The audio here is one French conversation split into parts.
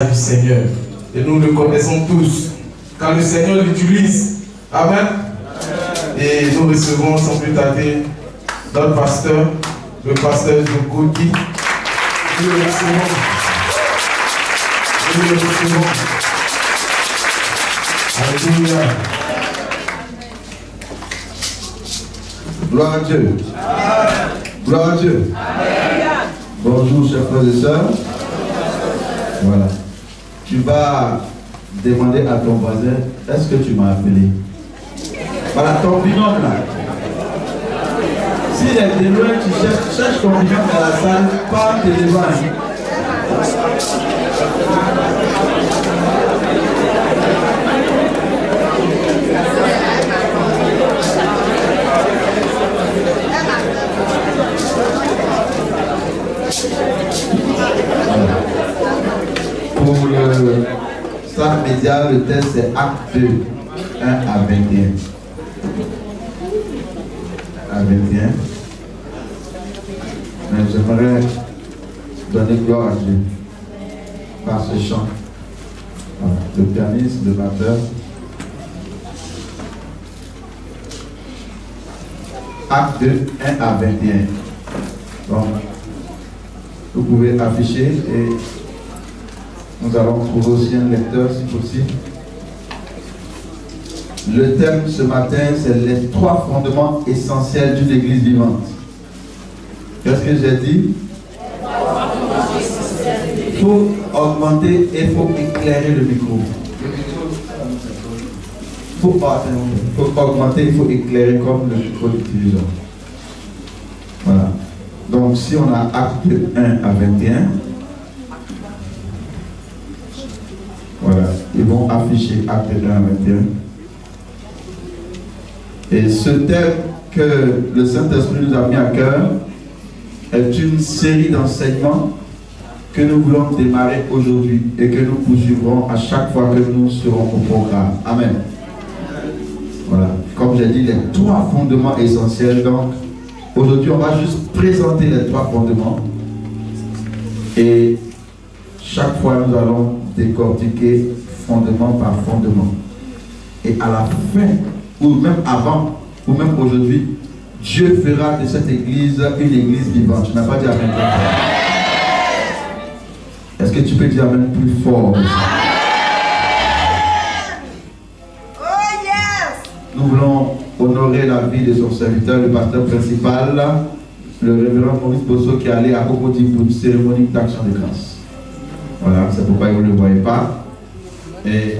du Seigneur. Et nous le connaissons tous. Quand le Seigneur l'utilise, amen. Et nous recevons sans plus tarder notre pasteur, le pasteur Jokoti. Nous le recevons. Nous le recevons. Alléluia. Gloire à Dieu. Gloire à Dieu. Bonjour chers frères et sœurs. Voilà. Tu vas demander à ton voisin, est-ce que tu m'as appelé? Voilà, ton binôme là. S'il est de loin, tu cherches ton binôme dans la salle, pas tes devants. Pour le Star Média, le test c'est acte 2, 1 à 21. À 21. Mais j'aimerais donner gloire à Dieu par ce chant. Voilà. Le pianiste, le batteur. Acte 2, 1 à 21. Donc, vous pouvez afficher et nous allons trouver aussi un lecteur si possible. Le thème ce matin, c'est les 3 fondements essentiels d'une église vivante. Qu'est-ce que j'ai dit? Il faut augmenter et il faut éclairer le micro. Il faut augmenter, il faut éclairer comme le micro d'utilisation. Voilà. Donc si on a acte 1 à 21, voilà, ils vont afficher acte 1 à 21. Et ce thème que le Saint-Esprit nous a mis à cœur est une série d'enseignements que nous voulons démarrer aujourd'hui et que nous poursuivrons à chaque fois que nous serons au programme. Amen. Voilà, comme j'ai dit, les 3 fondements essentiels. Donc, aujourd'hui, on va juste présenter les 3 fondements. Et chaque fois, nous allons décortiquer fondement par fondement. Et à la fin, ou même avant, ou même aujourd'hui, Dieu fera de cette église une église vivante. Tu n'as pas dit amen. Est-ce que tu peux dire amen plus fort? Nous voulons honorer la vie de son serviteur, le pasteur principal, le révérend Maurice Bosso, qui est allé à Cocody pour une cérémonie d'action de grâce. Voilà, c'est pourquoi vous ne le voyez pas. Et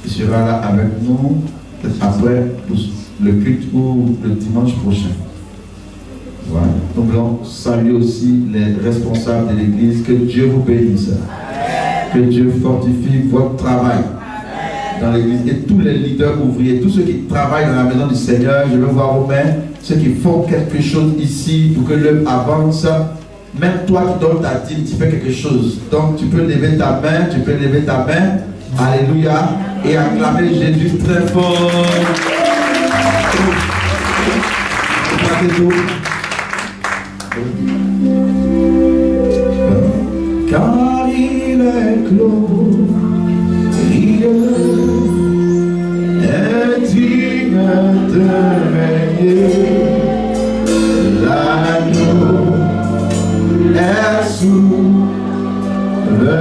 il sera là avec nous après le culte ou le dimanche prochain. Voilà. Nous voulons saluer aussi les responsables de l'église. Que Dieu vous bénisse. Que Dieu fortifie votre travail dans l'église. Et tous les leaders ouvriers, tous ceux qui travaillent dans la maison du Seigneur, je veux voir aux mains, ceux qui font quelque chose ici pour que l'œuvre avance. Même toi qui donnes ta dîme, tu fais quelque chose. Donc tu peux lever ta main, tu peux lever ta main. Alléluia. Et acclamer Jésus très fort. Car il est clos, il est digne de régner. L'agneau est sous le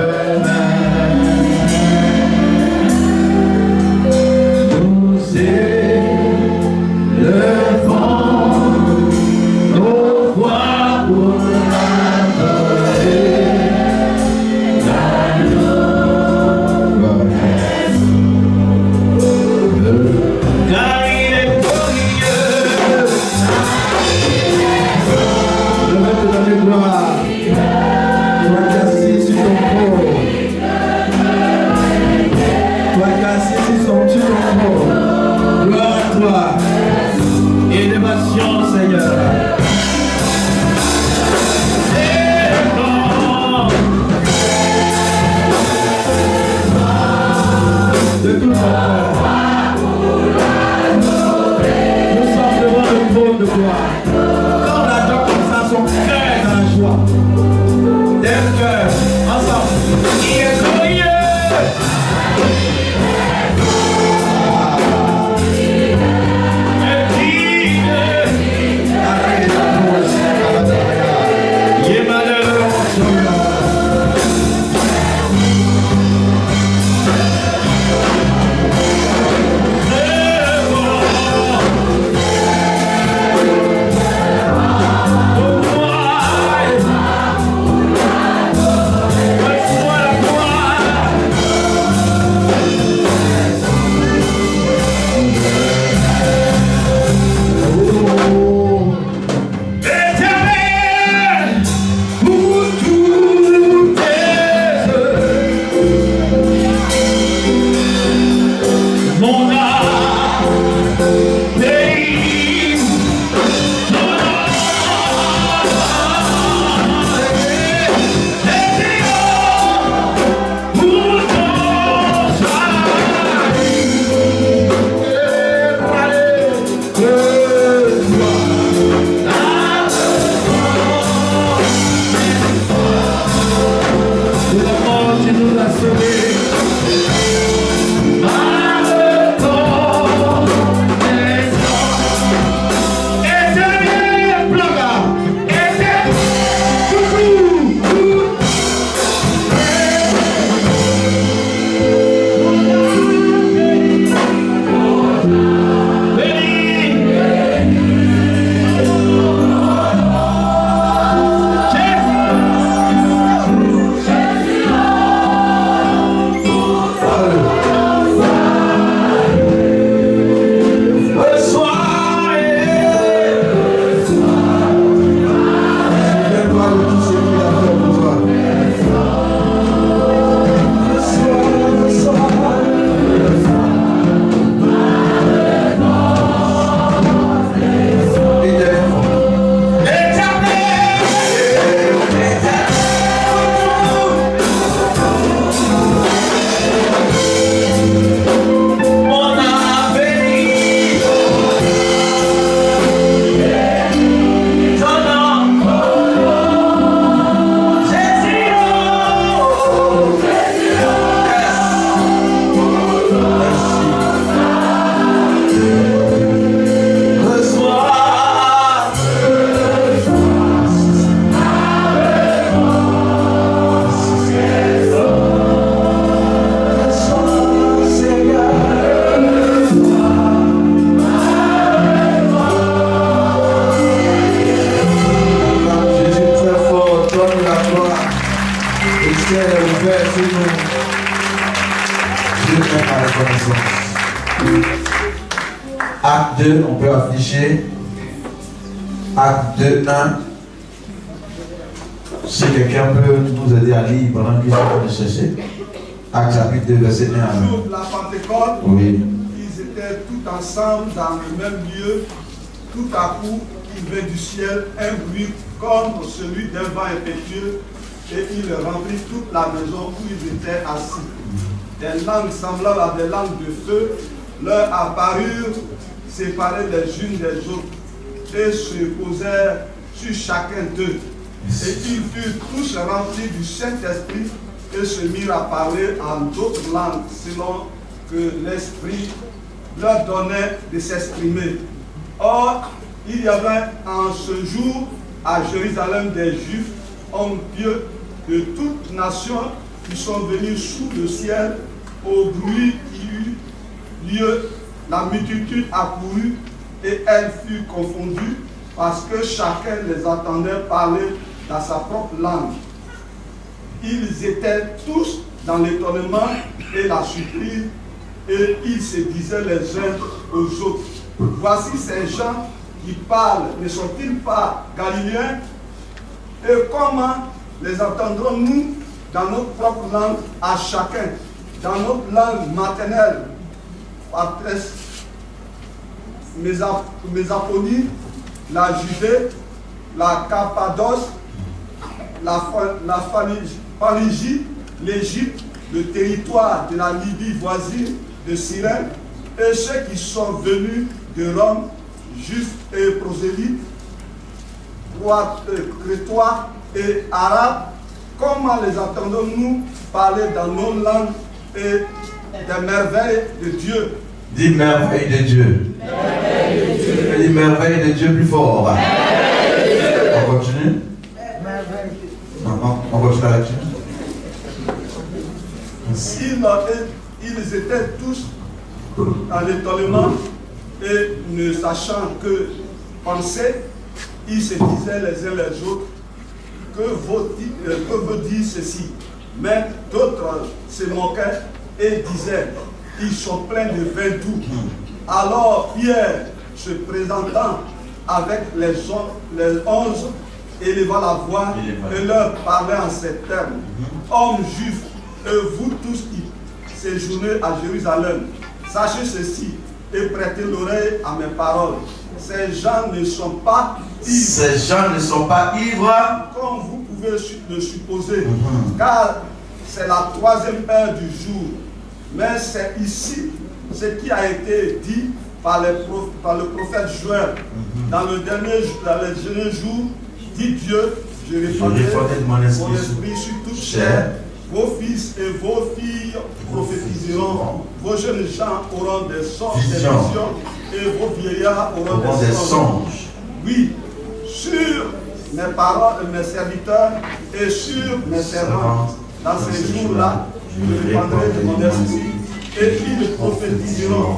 nous a sauvés. Acte 2, on peut afficher. Acte 2, 1. Si quelqu'un peut nous aider à lire pendant qu'ils sont de chercher. Acte chapitre 2, verset 1 à 1. Le jour de la Pentecôte, oui. Ils étaient tout ensemble dans le même lieu. Tout à coup, il vint du ciel un bruit comme celui d'un vent impétueux et il remplit toute la maison où ils étaient assis. Des langues semblables à des langues de feu leur apparurent séparées les unes des autres et se posèrent sur chacun d'eux. Et ils furent tous remplis du Saint-Esprit et se mirent à parler en d'autres langues selon que l'Esprit leur donnait de s'exprimer. Or, il y avait en ce jour à Jérusalem des Juifs, hommes pieux de toute nation qui sont venus sous le ciel au bruit qui eut lieu. La multitude accourut et elle fut confondue parce que chacun les entendait parler dans sa propre langue. Ils étaient tous dans l'étonnement et la surprise et ils se disaient les uns aux autres: voici ces gens qui parlent, ne sont-ils pas galiléens? Et comment les entendrons-nous dans notre propre langue à chacun, dans notre langue maternelle? Mésaponie, la Judée, la Cappadoce, la Phrygie, l'Égypte, le territoire de la Libye voisine de Cyrène, et ceux qui sont venus de Rome, juifs et prosélytes, crétois et arabes, comment les entendons-nous parler dans nos langues et des merveilles de Dieu? Dis merveille de Dieu. Dis merveille de Dieu plus fort. On continue. On continue là-dessus. Ils étaient tous en étonnement et ne sachant que penser, ils se disaient les uns les autres: que veut dire ceci? Mais d'autres se moquaient et disaient: ils sont pleins de vin doux. Alors Pierre, se présentant avec les 11, éleva la voix et leur parlait en ces termes: hommes juifs, et vous tous qui séjournez à Jérusalem, sachez ceci et prêtez l'oreille à mes paroles. Ces gens ne sont pas ivres. Ces gens ne sont pas ivres, comme vous pouvez le supposer, car c'est la 3e heure du jour. Mais c'est ici ce qui a été dit par le prophète Joël. Dans les derniers jours, dit Dieu: je répandrai mon esprit sur toute chair. Vos fils fils et vos filles prophétiseront. Vos jeunes gens auront des songes, des visions, et vos vieillards auront des songes. Oui, sur mes paroles, mes serviteurs et sur mes servantes, dans ces jours-là, je répandrai de mon esprit et ils prophétiseront.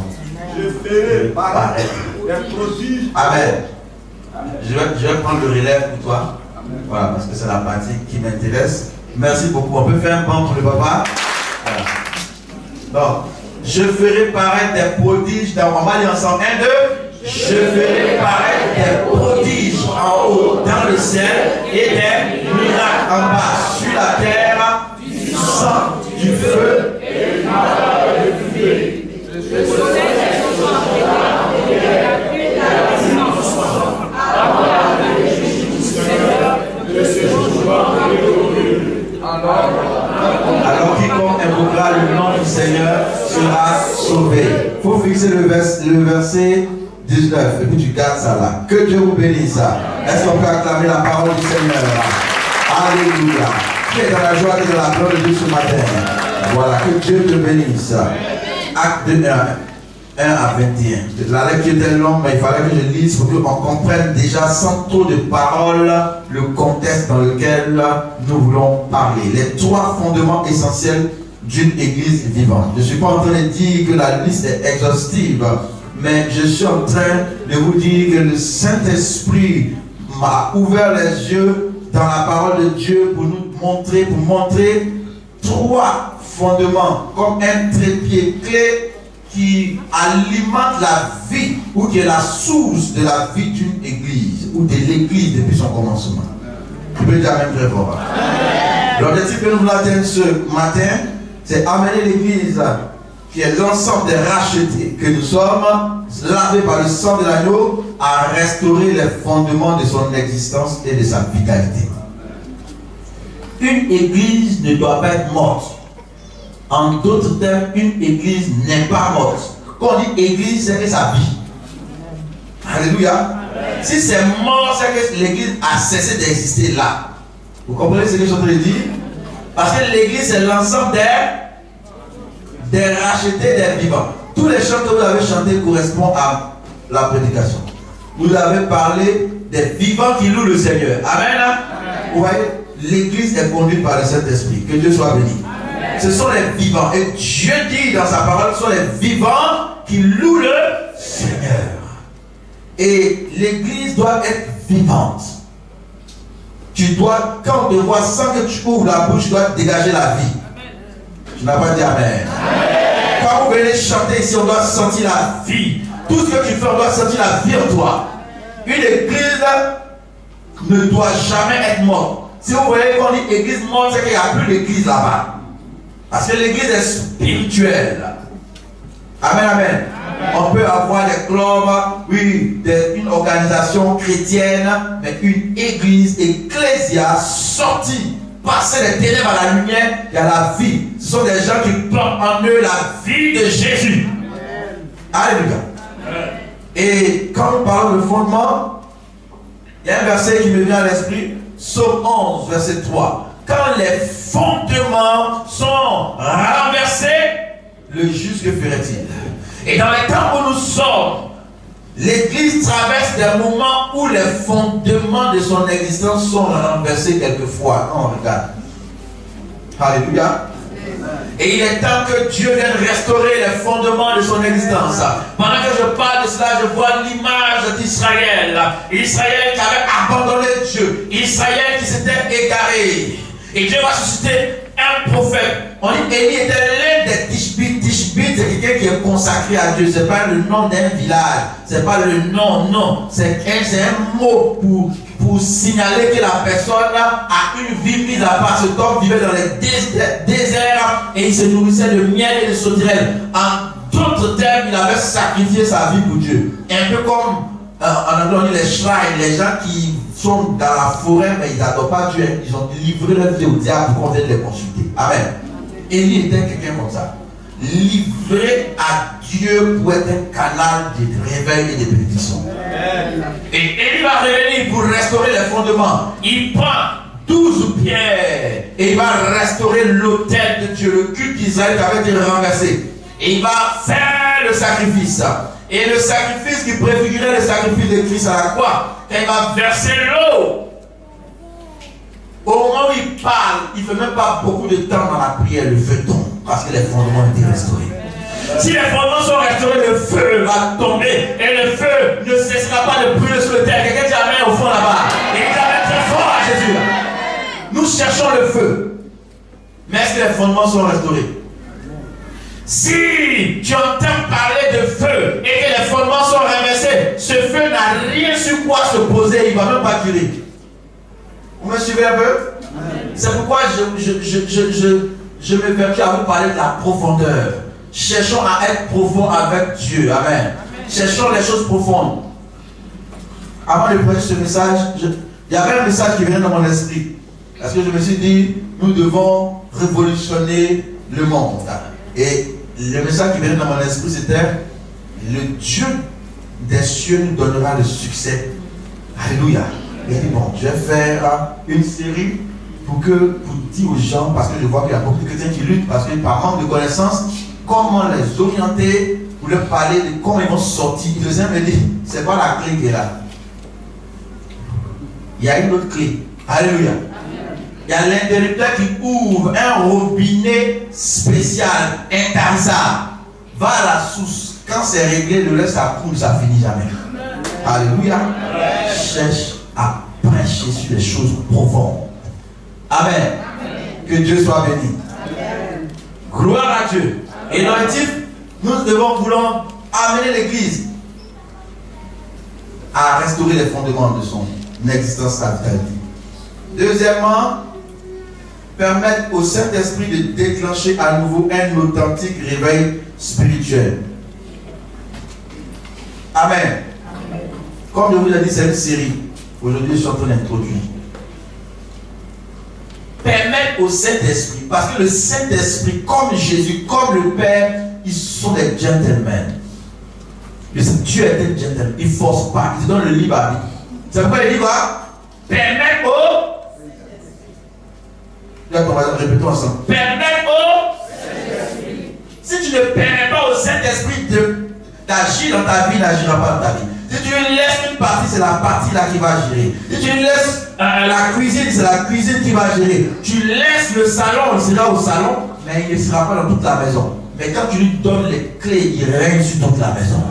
Je ferai paraître des prodiges. Amen. Je vais prendre le relais pour toi. Voilà, parce que c'est la partie qui m'intéresse. Merci beaucoup. On peut faire un banc pour le papa. Voilà. Donc, je ferai paraître des prodiges dans... On va dire ensemble. 1, 2. Je ferai paraître des prodiges en haut dans le ciel et des miracles en bas sur la terre, du sang, du feu et du feu. Alors quiconque invoquera le nom du Seigneur sera sauvé. Il faut fixer le verset 19 et puis tu gardes ça là. Que Dieu vous bénisse. Est-ce qu'on peut acclamer la parole du Seigneur? Alléluia. Tu es dans la joie et dans la gloire de Dieu ce matin. Voilà, que Dieu te bénisse. Acte 1 à 21. La lecture était longue, mais il fallait que je lise pour qu'on comprenne déjà sans trop de paroles le contexte dans lequel nous voulons parler. Les 3 fondements essentiels d'une église vivante. Je ne suis pas en train de dire que la liste est exhaustive, mais je suis en train de vous dire que le Saint-Esprit m'a ouvert les yeux dans la parole de Dieu pour nous montrer, 3 fondements comme un trépied clé qui alimente la vie ou qui est la source de la vie d'une église ou de l'église depuis son commencement. Tu peux dire Amen très fort. L'objectif que nous voulons atteindre ce matin, c'est amener l'église qui est l'ensemble des rachetés que nous sommes, lavés par le sang de l'agneau, à restaurer les fondements de son existence et de sa vitalité. Une église ne doit pas être morte. En d'autres termes, une église n'est pas morte. Quand on dit église, c'est que ça vit. Alléluia. Si c'est mort, c'est que l'église a cessé d'exister là. Vous comprenez ce que je suis en train de dire? Parce que l'église, c'est l'ensemble des rachetés, des vivants. Tous les chants que vous avez chantés correspondent à la prédication. Vous avez parlé des vivants qui louent le Seigneur. Amen. Vous voyez, l'église est conduite par le Saint-Esprit. Que Dieu soit béni. Ce sont les vivants. Et Dieu dit dans sa parole, ce sont les vivants qui louent le Seigneur. Et l'église doit être vivante. Tu dois, quand on te voit sans que tu ouvres la bouche, tu dois dégager la vie. Tu n'as pas dit Amen. Quand vous venez chanter ici, on doit sentir la vie. Tout ce que tu fais, on doit sentir la vie en toi. Une église ne doit jamais être morte. Si vous voyez qu'on dit église morte, c'est qu'il n'y a plus d'église là-bas. Parce que l'église est spirituelle. Amen, amen. On peut avoir des clubs, oui, une organisation chrétienne, mais une église ecclésia sortie, passer des ténèbres à la lumière et à la vie. Ce sont des gens qui portent en eux la vie de Jésus. Alléluia. Et quand nous parlons de fondement, il y a un verset qui me vient à l'esprit, Psaume 11, verset 3. Quand les fondements sont renversés, le juste que ferait-il? Et dans les temps où nous sommes, l'église traverse des moments où les fondements de son existence sont renversés quelquefois. On regarde. Alléluia. Et il est temps que Dieu vienne restaurer les fondements de son existence. Pendant que je parle de cela, je vois l'image d'Israël. Israël qui avait abandonné Dieu. Israël qui s'était égaré. Et Dieu va susciter un prophète. On dit Élie était l'un des Tishbit. Tishbit, c'est quelqu'un qui est consacré à Dieu. Ce n'est pas le nom d'un village. Ce n'est pas le nom, non. C'est un mot pour signaler que la personne a une vie mise à part. Cet homme vivait dans les déserts et il se nourrissait de miel et de sauterelles. En d'autres termes, il avait sacrifié sa vie pour Dieu. Un peu comme en anglais on dit les shrines, les gens qui sont dans la forêt mais ils n'adorent pas Dieu. Ils ont livré leur vie au diable pour qu'on vienne les consulter. Amen. Élie était quelqu'un comme ça. Livré à Dieu pour être un canal de réveil et de bénédiction. Et Élie va revenir pour restaurer les fondements. Il prend 12 pierres. Et il va restaurer l'autel de Dieu, le culte d'Israël qui avait été renversé. Et il va faire le sacrifice. Et le sacrifice qui préfigurait le sacrifice de Christ à la croix, quand il va verser l'eau. Au moment où il parle, il ne fait même pas beaucoup de temps dans la prière, le feu tombe, parce que les fondements ont été restaurés. Si les fondements sont restaurés, le feu va tomber et le feu ne cessera pas de brûler sur le terre. Quelqu'un dit amen au fond là-bas. Et il amen très fort à Jésus là. Nous cherchons le feu. Mais est-ce que les fondements sont restaurés? Si tu entends parler de feu et que les fondements sont renversés, ce feu n'a rien sur quoi se poser, il ne va même pas durer. Vous me suivez un peu? C'est pourquoi je me vertu à vous parler de la profondeur. Cherchons à être profond avec Dieu. Amen. Cherchons les choses profondes. Avant de prêcher ce message, il y avait un message qui venait dans mon esprit. Parce que je me suis dit, nous devons révolutionner le monde. Et le message qui venait dans mon esprit, c'était le Dieu des cieux nous donnera le succès. Alléluia. Et il dit, bon, je vais faire une série pour dire aux gens, parce que je vois qu'il y a beaucoup de chrétiens qui luttent, parce que par manque de connaissances, comment les orienter pour leur parler de comment ils vont sortir. Le Seigneur me dit, c'est pas la clé qui est là. Il y a une autre clé. Alléluia. Il y a l'interrupteur qui ouvre un robinet spécial, intarissable. Va à la source. Quand c'est réglé, le reste ça coule, ça finit jamais. Alléluia. Cherche à prêcher sur les choses profondes. Amen. Que Dieu soit béni. Amen. Gloire à Dieu. Et dans le titre, nous voulons amener l'Église à restaurer les fondements de son existence salutaire. Deuxièmement, permettre au Saint-Esprit de déclencher à nouveau un authentique réveil spirituel. Amen. Amen. Comme je vous l'ai dit, c'est une série. Aujourd'hui, je suis en train d'introduire. Permettre au Saint-Esprit, parce que le Saint-Esprit, comme Jésus, comme le Père, ils sont des gentlemen. Dieu est un gentleman. Il ne force pas, il te donne le libre arbitre. C'est pourquoi il dit quoi? Permettre au répétons ensemble. Permettre au Saint-Esprit. Si tu ne permets pas au Saint-Esprit d'agir dans ta vie, il n'agira pas dans ta vie. Si tu lui laisses une partie, c'est la partie là qui va gérer. Si tu lui laisses la cuisine, c'est la cuisine qui va gérer. Tu laisses le salon, il sera au salon, mais il ne sera pas dans toute la maison. Mais quand tu lui donnes les clés, il règne sur toute la maison.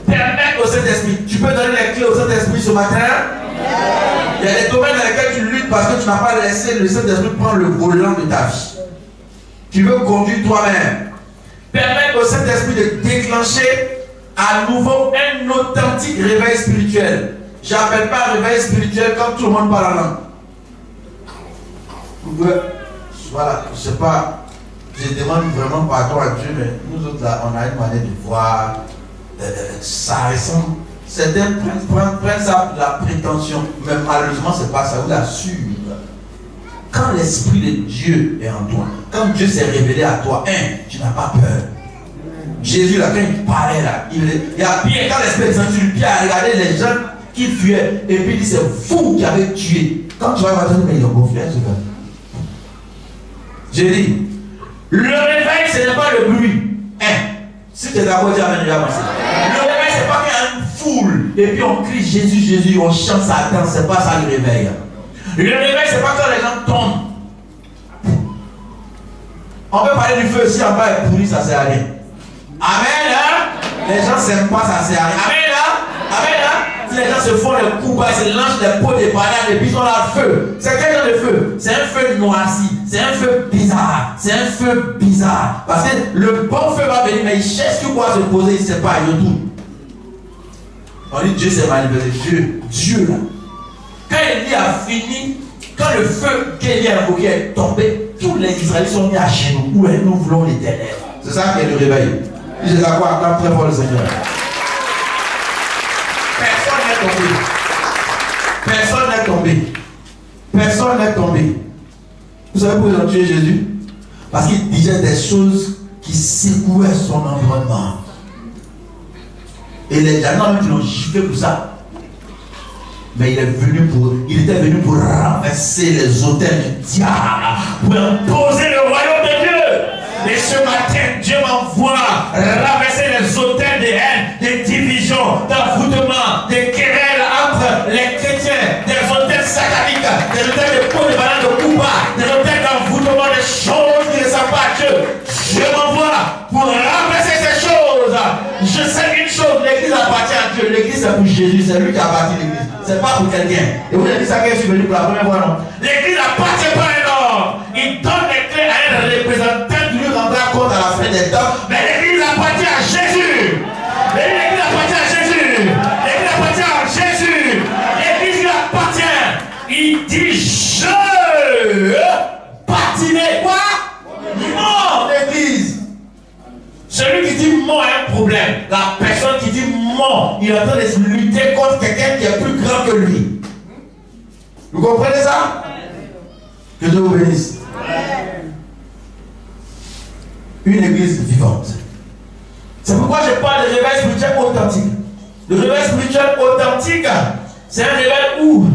Permettre au Saint-Esprit. Tu peux donner les clés au Saint-Esprit ce matin? Il y a des domaines dans lesquels tu luttes parce que tu n'as pas laissé le Saint-Esprit prendre le volant de ta vie. Tu veux conduire toi-même. Permettre au Saint-Esprit de déclencher à nouveau un authentique réveil spirituel. Je n'appelle pas réveil spirituel quand tout le monde parle en langue. Voilà, je ne sais pas, je demande vraiment pardon à Dieu, mais nous autres là, on a une manière de voir, ça ressemble. Certains prennent ça pour la prétention, mais malheureusement, ce n'est pas ça, vous l'assure. Quand l'Esprit de Dieu est en toi, quand Dieu s'est révélé à toi, tu n'as pas peur. Jésus, là, quand il parlait, là, il y a Pierre, quand l'Esprit est descendu, Pierre a regardé les gens qui fuyaient, et puis il dit, c'est vous qui avez tué. Quand tu vas voir, mais ils ont gonflé, ce gars. J'ai dit, le réveil, ce n'est pas le bruit. Si tu es d'accord, dis amen, déjà avancé. Le réveil, ce n'est pas qu'il y a une foule, et puis on crie Jésus, Jésus, on chante sa danse, c'est pas ça le réveil. Le réveil, ce n'est pas quand les gens tombent. On peut parler du feu aussi en bas et pourri, ça ne sert à rien. Amen, hein? Les gens ne s'aiment pas, ça ne sert à rien. Amen, hein? Amen, hein? Si les gens se font les coups bas, ils se lancent des pots, des bananes, et puis ils ont là le feu. C'est quel genre de feu? C'est un feu noirci. C'est un feu bizarre. C'est un feu bizarre. Parce que le bon feu va venir, mais il cherche sur quoi se poser, il ne sait pas, il retourne. On dit Dieu s'est manifesté. Dieu là. Quand Élie a fini, quand le feu qu'Élie a invoqué est tombé, tous les Israélites sont mis à genoux. Où est nous voulons l'Éternel? C'est ça qui est le réveil. Je les accorde acclame très fort le Seigneur. Personne n'est tombé. Personne n'est tombé. Personne n'est tombé. Vous savez pourquoi ils ont tué Jésus? Parce qu'il disait des choses qui secouaient son environnement. Et les gens qui l'ont giflé pour ça. Mais il était venu pour renverser les autels du diable, pour imposer le royaume de Dieu. Et ce matin, Dieu m'envoie renverser les autels de haine, des divisions, d'envoûtement, des querelles entre les chrétiens, des autels sataniques, des autels de peau de banane de Cuba, des autels d'envoûtement, des choses qui ne sont pas à Dieu. Dieu m'envoie pour renverser ces choses. Je sais une chose, l'église appartient à Dieu. L'église c'est pour Jésus, c'est lui qui a bâti l'église. C'est pas pour quelqu'un. Et vous avez dit ça quand je suis venu pour la première fois, non? L'église n'appartient pas à un homme. Il donne les clés à un représentant qui lui rendra compte à la fin des temps. Mais l'église appartient à Jésus. L'église appartient à Jésus. L'église appartient à Jésus. L'église lui appartient. Il dit je bâtirai quoi? Non, l'église. Celui qui dit mort a un problème. La personne qui dit mort, il est en train de se lutter contre quelqu'un qui est plus grand que lui. Vous comprenez ça? Que Dieu vous bénisse. Une église vivante. C'est pourquoi je parle de réveil spirituel authentique. Le réveil spirituel authentique, c'est un réveil où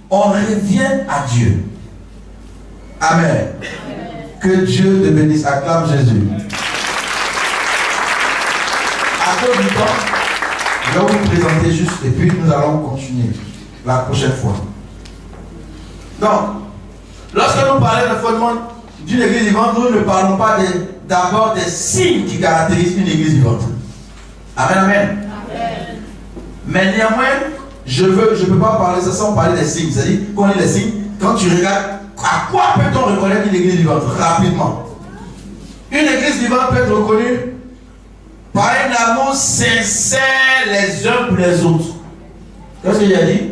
on revient à Dieu. Amen. Que Dieu te bénisse. Acclame Jésus. À cause du temps, je vais vous présenter juste et puis nous allons continuer la prochaine fois. Donc, lorsque nous parlons de fondement d'une église vivante, nous ne parlons pas d'abord des signes qui caractérisent une église vivante. Amen, amen. Amen. Mais néanmoins, je ne peux pas parler ça sans parler des signes. C'est-à-dire, quand on dit les signes, quand tu regardes, à quoi peut-on reconnaître une église vivante? Rapidement. Une église vivante peut être reconnue par un amour sincère les uns pour les autres. Qu'est-ce qu'il a dit?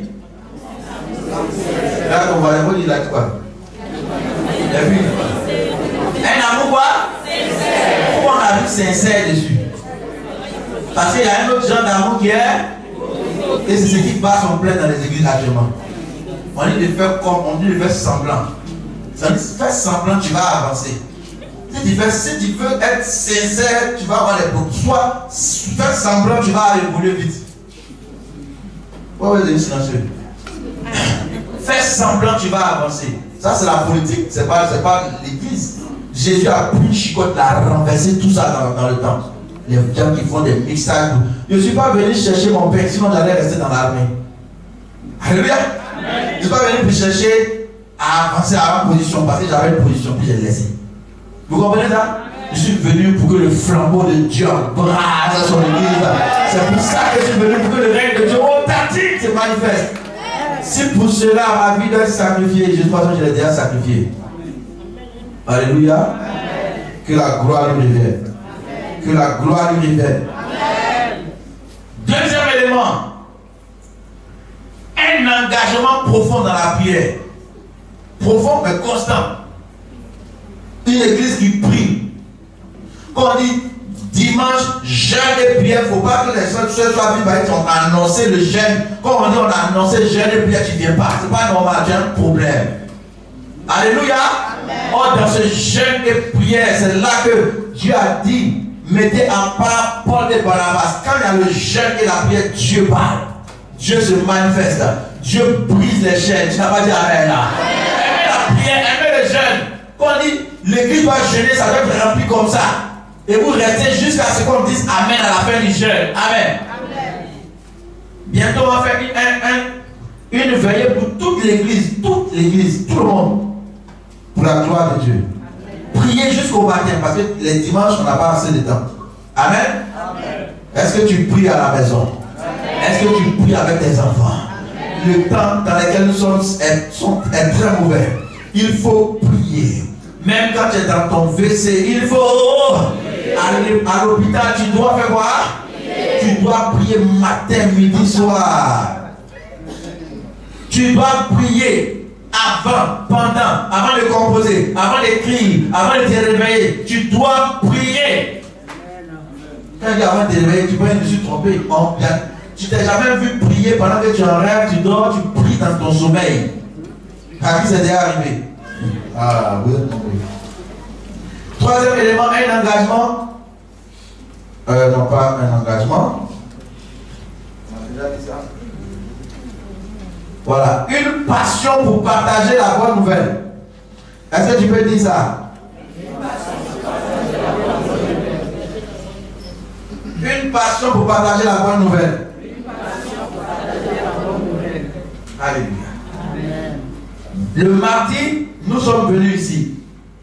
Là, on va dire, il a quoi? Il a vu? Un amour quoi? Sincère. Pourquoi on a vu sincère dessus? Parce qu'il y a un autre genre d'amour qui est, et c'est ce qui passe en plein dans les églises actuellement. On dit de faire comme, on dit de faire semblant. Ça dit, faire semblant, tu vas avancer. Si tu veux être sincère, tu vas avoir les boucles. Soit faire semblant, tu vas évoluer vite. Pourquoi vous êtes silencieux? Faire semblant, tu vas avancer. Ça, c'est la politique, c'est pas l'église. Jésus a pris une chicotte, l'a renversé tout ça dans le temple. Les gens qui font des mixages. Je ne suis pas venu chercher mon père, sinon j'allais rester dans l'armée. Alléluia. Je ne suis pas venu pour chercher à avancer à ma position, parce que j'avais une position, puis j'ai laissé. Vous comprenez ça? Je suis venu pour que le flambeau de Dieu brase sur l'église. C'est pour ça que je suis venu pour que le règne de Dieu authentique se manifeste. Si pour cela ma vie doit être sacrifiée, je ne sais pas si je l'ai déjà sacrifié. Alléluia. Que la gloire lui revienne. Que la gloire lui revienne. Deuxième élément. Un engagement profond dans la prière. Profond mais constant. Une église qui prie. Quand on dit dimanche, jeûne et prière, il ne faut pas que les soeurs soient venus, ils ont annoncé le jeûne. Quand on dit on a annoncé le jeûne et prière, tu ne viens pas. Ce n'est pas normal, tu as un problème. Alléluia. Or, dans ce jeûne et prière, c'est là que Dieu a dit, mettez en part Paul et Barnabas. Quand il y a le jeûne et la prière, Dieu parle. Dieu se manifeste. Dieu brise les chaînes. Tu n'as pas dit amen là. Aimez la prière, aimez le jeûne. Quand on dit l'église va jeûner, ça doit être rempli comme ça. Et vous restez jusqu'à ce qu'on dise amen à la fin du jeûne. Amen. Amen. Bientôt on va faire une veillée pour toute l'église, tout le monde. Pour la gloire de Dieu. Amen. Priez jusqu'au matin, parce que les dimanches, on n'a pas assez de temps. Amen. Amen. Est-ce que tu pries à la maison? Est-ce que tu pries avec tes enfants? Amen. Le temps dans lequel nous sommes est très mauvais. Il faut prier. Même quand tu es dans ton WC, il faut aller à l'hôpital, tu dois faire quoi? Tu dois prier matin, midi, soir. Tu dois prier avant, pendant, avant de composer, avant d'écrire, avant de te réveiller. Tu dois prier. Quand tu avant de te réveiller, tu peux me suis trompé. Tu t'es jamais vu prier pendant que tu en rêves, tu dors, tu pries dans ton sommeil. À qui c'est déjà arrivé? Ah, vous êtes compris. Troisième élément, un engagement. Non, pas un engagement. On a déjà dit ça. Voilà, une passion pour partager la bonne nouvelle. Est-ce que tu peux dire ça? Une passion pour partager la bonne nouvelle. Alléluia. Le mardi, nous sommes venus ici.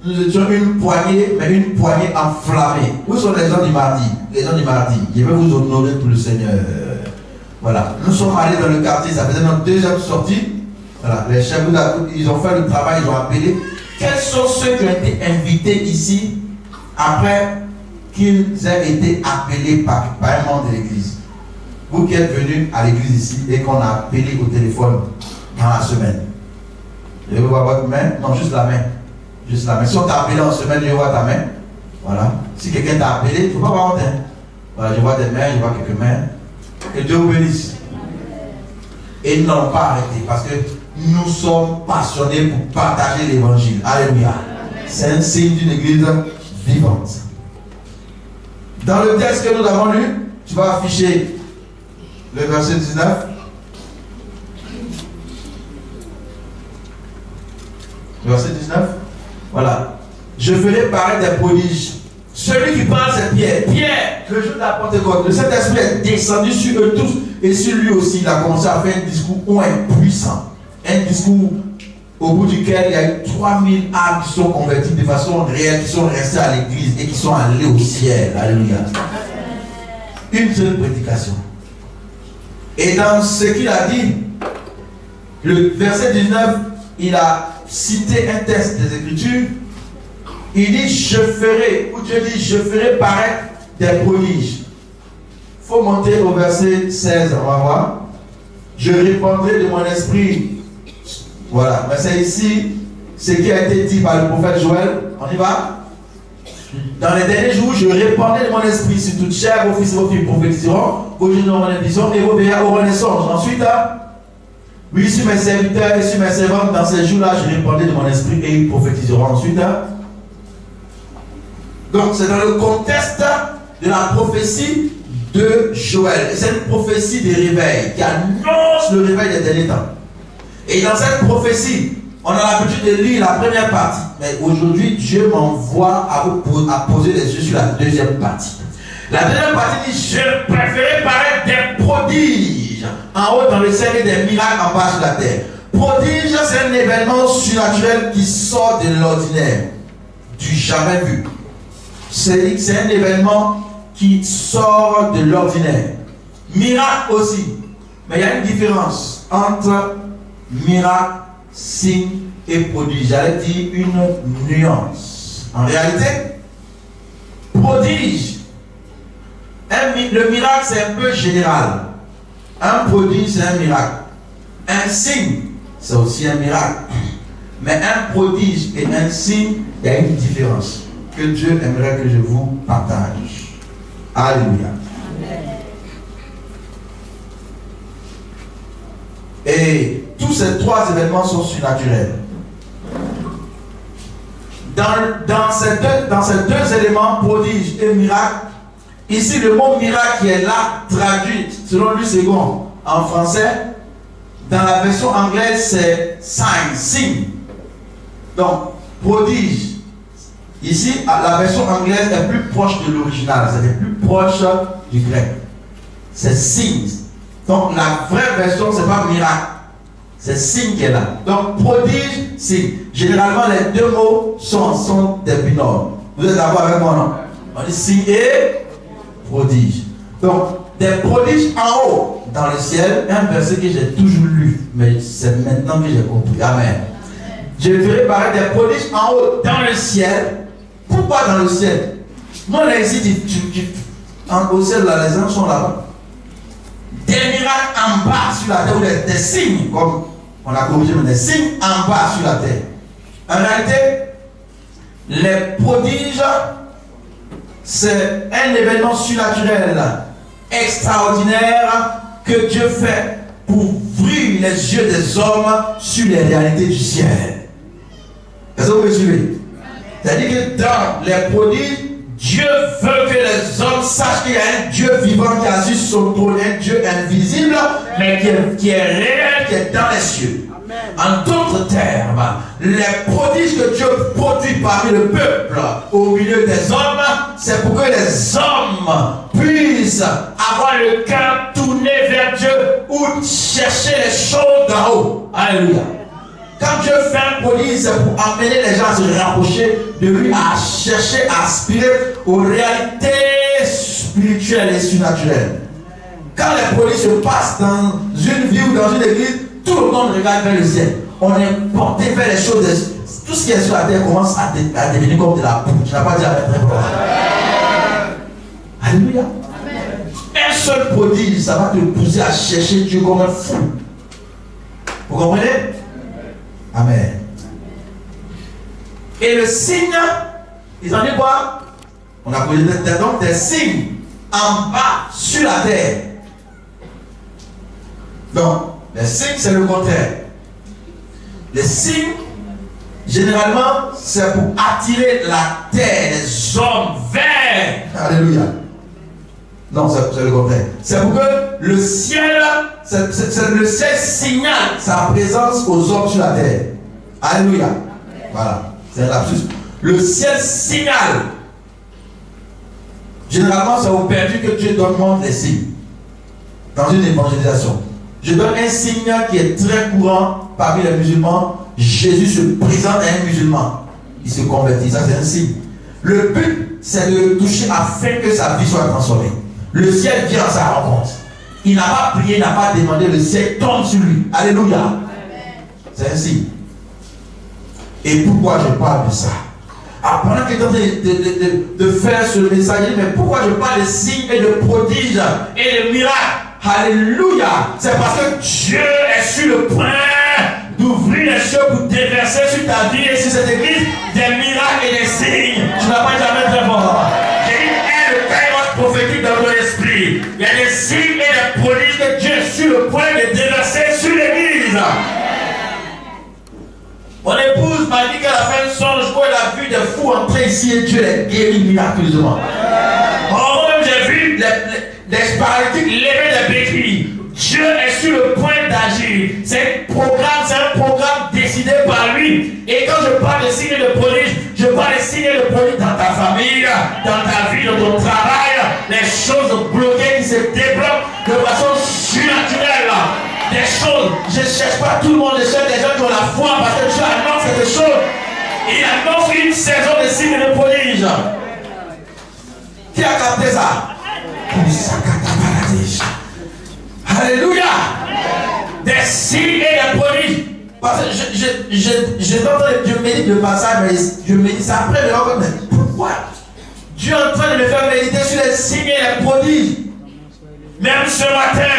Nous étions une poignée, mais une poignée enflammée. Où sont les gens du mardi? Les gens du mardi. Je vais vous honorer pour le Seigneur. Voilà. Nous sommes allés dans le quartier, ça faisait notre deuxième sortie. Voilà. Les chefs, ils ont fait le travail, ils ont appelé. Quels sont ceux qui ont été invités ici après qu'ils aient été appelés par un membre de l'église? Vous qui êtes venus à l'église ici et qu'on a appelé au téléphone dans la semaine. Je vais voir votre main. Non, juste la main. Juste la main. Si on t'a appelé en semaine, je vois ta main. Voilà. Si quelqu'un t'a appelé, il ne faut pas avoir honte. Voilà, je vois des mains, je vois quelques mains. Que Dieu vous bénisse. Et nous n'allons pas arrêter parce que nous sommes passionnés pour partager l'évangile. Alléluia. C'est un signe d'une église vivante. Dans le texte que nous avons lu, tu vas afficher le verset 19. Verset 19. Voilà. Je ferai paraître des prodiges. Celui qui parle, c'est Pierre. Pierre, le jour de la Pentecôte, le Saint-Esprit est descendu sur eux tous. Et sur lui aussi, il a commencé à faire un discours puissant. Un discours au bout duquel il y a eu 3000 âmes qui sont converties de façon réelle, qui sont restées à l'église et qui sont allées au ciel. Alléluia. Une seule prédication. Et dans ce qu'il a dit, le verset 19, il a cité un texte des Écritures. Il dit, je ferai, ou Dieu dit, je ferai paraître des prodiges. Il faut monter au verset 16, on va voir. Je répandrai de mon esprit. Voilà, mais c'est ici ce qui a été dit par le prophète Joël. On y va. Dans les derniers jours, je répandrai de mon esprit sur toute chair, vos fils et vos filles prophétiseront, vos jeunes auront des visions et vos vieillards auront des songes. Ensuite, oui, sur mes serviteurs et sur mes servantes, dans ces jours-là, je répandrai de mon esprit et ils prophétiseront. Ensuite, donc c'est dans le contexte de la prophétie de Joël. C'est une prophétie des réveils qui annonce le réveil des derniers temps. Et dans cette prophétie, on a l'habitude de lire la première partie. Mais aujourd'hui, Dieu m'envoie à poser les yeux sur la deuxième partie. La deuxième partie dit, je préférais paraître des prodiges en haut dans le ciel et des miracles en bas sur la terre. Prodige, c'est un événement surnaturel qui sort de l'ordinaire, du jamais vu. C'est un événement qui sort de l'ordinaire. Miracle aussi. Mais il y a une différence entre miracle, signe et prodige. J'allais dire une nuance. En réalité, prodige, le miracle c'est un peu général. Un prodige c'est un miracle. Un signe c'est aussi un miracle. Mais un prodige et un signe, il y a une différence que Dieu aimerait que je vous partage. Alléluia. Et tous ces trois événements sont surnaturels. Dans ces deux éléments, prodige et miracle, ici le mot miracle qui est là, traduit selon lui second en français, dans la version anglaise c'est sign, signe. Donc, prodige. Ici, la version anglaise est plus proche de l'original, c'est plus proche du grec. C'est signe. Donc la vraie version, c'est pas miracle. C'est signe qui est là. Donc prodige, signe. Généralement, les deux mots sont des binômes. Vous êtes d'accord avec moi, non? On dit signe et prodige. Donc, des prodiges en haut, dans le ciel, un verset que j'ai toujours lu, mais c'est maintenant que j'ai compris. Amen. Je ferai paraître des prodiges en haut, dans le ciel. Pourquoi dans le ciel? Moi, là, ici, au ciel, là, les anges sont là-bas. Des miracles en bas sur la terre, ou des signes, comme on a corrigé, des signes en bas sur la terre. En réalité, les prodiges, c'est un événement surnaturel extraordinaire que Dieu fait pour ouvrir les yeux des hommes sur les réalités du ciel. Est-ce que vous me suivez? C'est-à-dire que dans les prodiges, Dieu veut que les hommes sachent qu'il y a un Dieu vivant qui a assis sur son trône, un Dieu invisible, mais qui est réel, qui est dans les cieux. En d'autres termes, les prodiges que Dieu produit parmi le peuple, au milieu des hommes, c'est pour que les hommes puissent avoir le cœur tourné vers Dieu ou chercher les choses d'en haut. Alléluia. Quand Dieu fait un prodige, c'est pour amener les gens à se rapprocher de lui, à chercher, à aspirer aux réalités spirituelles et surnaturelles. Quand les prodiges se passent dans une vie ou dans une église, tout le monde regarde vers le ciel. On est porté vers les choses. Tout ce qui est sur la terre commence à devenir comme de la boue. Tu n'as pas dit avec très fort. Alléluia. Un seul prodige, ça va te pousser à chercher Dieu comme un fou. Vous comprenez? Amen. Et le signe, ils en disent quoi? On a posé donc des signes en bas sur la terre. Donc, les signes, c'est le contraire. Les signes, généralement, c'est pour attirer la terre, les hommes vers. Alléluia. Non, c'est le contraire. C'est pour que le ciel, le ciel signale sa présence aux hommes sur la terre. Alléluia. Voilà, c'est un lapsus. Le ciel signale. Généralement, c'est au perdu que Dieu donne les signes. Dans une évangélisation. Je donne un signe qui est très courant parmi les musulmans. Jésus se présente à un musulman. Il se convertit. Ça, c'est un signe. Le but, c'est de le toucher afin que sa vie soit transformée. Le ciel vient à sa rencontre. Il n'a pas prié, n'a pas demandé, le ciel tombe sur lui. Alléluia. C'est un signe. Et pourquoi je parle de ça? Pendant qu'il est en train de faire ce message, mais pourquoi je parle de signes et de prodiges et de miracles? Alléluia. C'est parce que Dieu est sur le point d'ouvrir les cieux pour déverser sur ta vie et sur cette église des miracles et des signes. Tu n'as pas jamais très fort. J'ai eu le kairos prophétique dans ton esprit. Il y a des signes et des prodiges que Dieu est sur le point de déverser sur l'église. Mon épouse m'a dit qu'elle a fait un songe où elle a vu des fous entrer ici et Dieu les guérit miraculeusement. Moi-même j'ai vu des paralytiques lever des béquilles. Dieu est sur le point d'agir. C'est un programme décidé par lui. Et quand je parle de signes de prodiges, je parle de signes de prodiges dans ta famille, dans ta vie, dans ton travail, les choses bloquées qui se débloquent de façon surnaturelle. Des choses, je ne cherche pas tout le monde, je cherche des gens qui ont la foi parce que Dieu annonce cette chose. Il annonce une saison de signes et de prodiges. Qui a capté ça? Alléluia. Des signes et des prodiges. Parce que je médite le passage, mais je médite ça après, mais encore, mais pourquoi Dieu est en train de me faire méditer sur les signes et les prodiges? Même ce matin,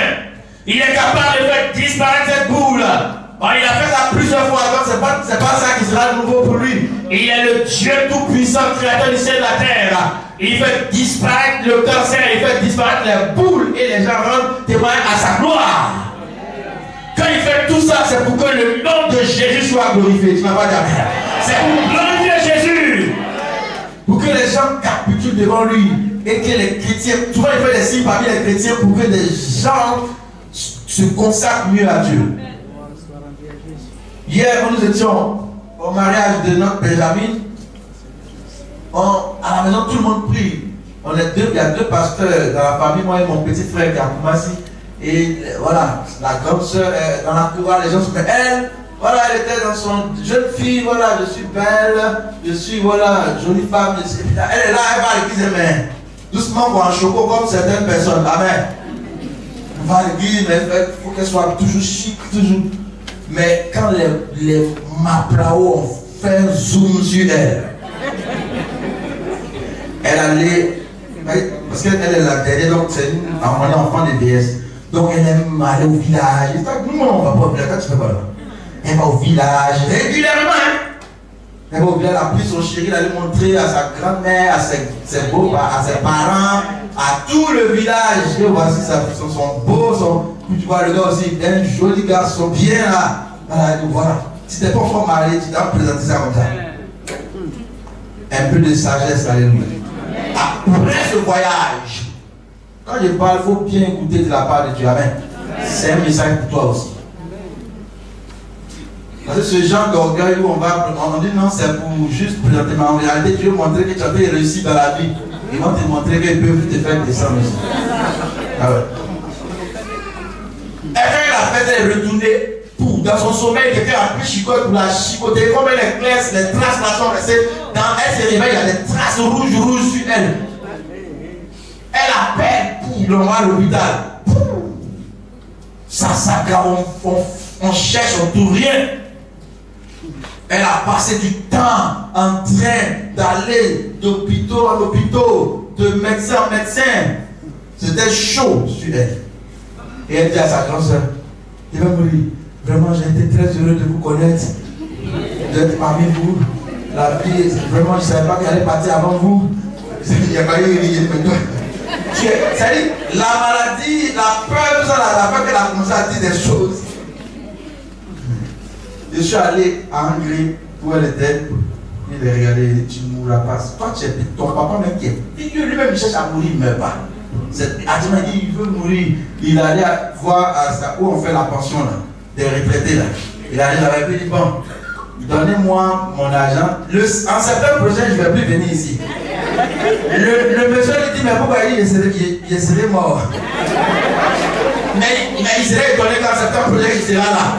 il est capable de faire disparaître cette boule. Alors, il a fait ça plusieurs fois, donc c'est pas ça qui sera nouveau pour lui. Il est le Dieu tout-puissant, créateur du ciel et de la terre. Il fait disparaître le cancer, il fait disparaître les boules et les gens rendent témoignage à sa gloire. Quand il fait tout ça, c'est pour que le nom de Jésus soit glorifié. Tu n'as pas dit. C'est pour glorifier Jésus. Pour que les gens capitulent devant lui. Et que les chrétiens, souvent il fait des signes parmi les chrétiens pour que les gens se consacrent mieux à Dieu. Hier, quand nous étions au mariage de notre Benjamin, à la maison, tout le monde prie. Il y a deux pasteurs dans la famille, moi et mon petit frère qui est à Koumassi. Et voilà, la grande soeur dans la cour, les gens se mettent. Elle, voilà, elle était dans son jeune fille, voilà, je suis belle, je suis, voilà, jolie femme. Elle est là, elle va à l'église, mais doucement, en choco comme certaines personnes. Amen. Elle va à l'église, mais il faut qu'elle soit toujours chic, toujours. Mais quand les Maplao ont fait un zoom sur elle, elle allait, parce qu'elle est la dernière, donc c'est un enfant de déesse. Donc elle aime aller au village. Nous, on va pas au village, quand tu fais quoi là? Elle va au village régulièrement. Elle va au village, elle a pris son chéri, elle allait montrer à sa grand-mère, à ses parents, à tout le village. Et voici son beau, tu vois le gars aussi, un joli garçon, bien là. Voilà. Si t'es pas fort marié, tu dois présenter ça comme ça. Un peu de sagesse, alléluia. après ce voyage, quand je parle, il faut bien écouter de la part de Dieu. Amen. C'est un message pour toi aussi. Parce que ce genre d'orgueil où on dit non, c'est pour juste présenter, mais en réalité, Dieu veut montrer que tu as fait réussir dans la vie. Ils vont te montrer qu'ils peuvent te faire descendre aussi. Ah ouais. Et quand il a fait, elle est retournée. Dans son sommeil, quelqu'un a pris chicote pour la chicoter. Comme elle est claire, les traces là sont restées. Quand elle se réveille, il y a des traces rouges sur elle. Elle appelle pour l'envoyer à l'hôpital. Ça s'aggrave, on cherche, on ne trouve rien. Elle a passé du temps en train d'aller d'hôpitaux en hôpitaux, de médecin en médecin. C'était chaud sur elle. Et elle dit à sa grande soeur, il va mourir. Vraiment, j'ai été très heureux de vous connaître, d'être parmi vous. La vie, vraiment, je ne savais pas qu'elle allait partir avant vous. Il n'y a pas eu c'est-à-dire, la maladie, la peur, tout ça, la peur qu'elle a commencé à dire des choses. Je suis allé à Hongrie où elle était. Il a regardé, tu ne mourras pas. Toi, tu es ton papa même qui est. Dieu lui-même, il cherche à mourir, il ne meurt pas. Adjumant dit, il veut mourir. Il allait voir où on fait la pension là. Des retraités là. Il avait dit bon, donnez-moi mon argent. En septembre prochain, je ne vais plus venir ici. Le monsieur lui dit mais pourquoi il dit je serai mort. Mais il serait étonné qu'en septembre prochain il sera là.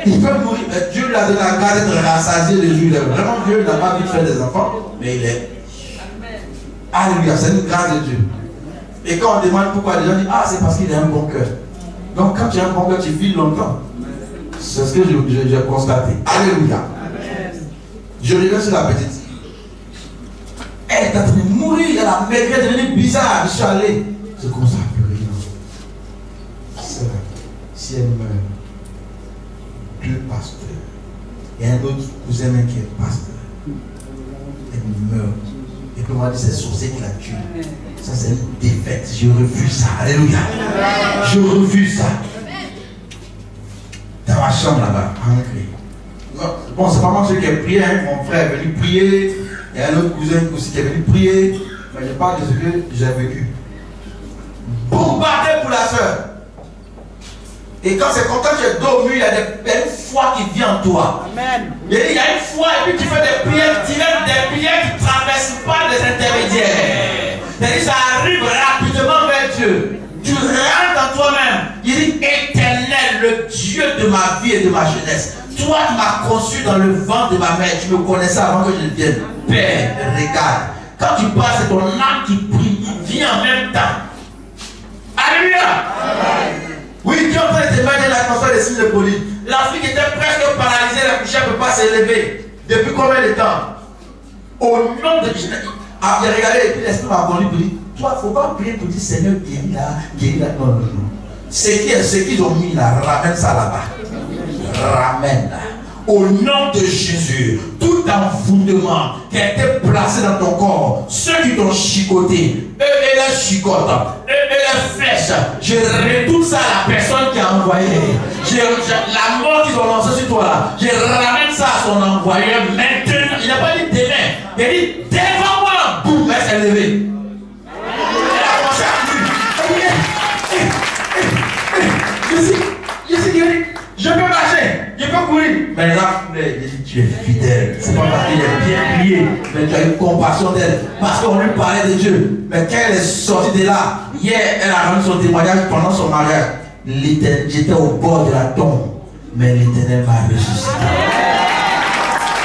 Il peut mourir. Dieu lui a donné la grâce d'être rassasié de jour. Vraiment Dieu n'a pas envie de faire des enfants, mais il est. Alléluia, c'est une grâce de Dieu. Et quand on demande pourquoi, les gens disent ah c'est parce qu'il a un bon cœur. Donc quand tu as un bon cœur, tu vis longtemps. C'est ce que j'ai constaté. Alléluia. Je reviens sur la petite. Elle est en train de mourir. Elle a maigri, elle est devenue bizarre. Je suis allé. Je commence à pleurer. Si elle meurt, 2 pasteurs et un autre cousin qui est pasteur, elle meurt. Et puis on m'a dit c'est sorcier qui l'a tué. Ça c'est une défaite. Je refuse ça. Alléluia. Je refuse ça. Dans ma chambre là-bas, en Hongrie. Bon, c'est pas moi celui qui a prié, hein. Mon frère est venu prier. Il y a un autre cousin aussi qui est venu prier. Mais je parle de ce que j'ai vécu. Bombardé pour la soeur. Et quand c'est content que j'ai dormi, il y a une foi qui vient en toi. Amen. Et il y a une foi et puis tu fais des prières directes, des prières qui ne traversent pas les intermédiaires. C'est-à-dire ça arrive rapidement vers Dieu. Tu rentres en toi-même. Il dit éternel, le Dieu de ma vie et de ma jeunesse. Toi, tu m'as conçu dans le ventre de ma mère. Tu me connaissais avant que je ne vienne. Père, regarde. Quand tu parles, c'est ton âme qui prie. Il vient en même temps. Alléluia. Oui, Dieu est en train de te mettre dans l'atmosphère des signes de police. La fille qui était presque paralysée, la couchée ne peut pas s'élever. Depuis combien de temps? Au nom de Jésus. Ah, j'ai regardé et puis l'esprit m'a conduit pour dire toi, il ne faut pas prier pour dire Seigneur, guéris là, guéris là. Non, non, non. Ce qu'ils ont mis là, ramène ça là-bas. Ramène là. Au nom de Jésus, tout envoûtement qui a été placé dans ton corps, ceux qui t'ont chicoté, eux et les chicotes, eux et les flèches, je retourne ça à la personne qui a envoyé. La mort qu'ils ont lancée sur toi là, je ramène ça à son envoyeur maintenant. Il n'a pas dit demain, il a dit devant moi, boum, laisse elle lever. Elle a commencé à crier. Je suis guéri. Je peux marcher, je peux courir. Mais là, il dit tu es fidèle. C'est pas parce qu'il est bien prié, mais tu as eu compassion d'elle. Parce qu'on lui parlait de Dieu. Mais quand elle est sortie de là, hier, elle a rendu son témoignage pendant son mariage. J'étais au bord de la tombe, mais l'Éternel m'a ressuscité.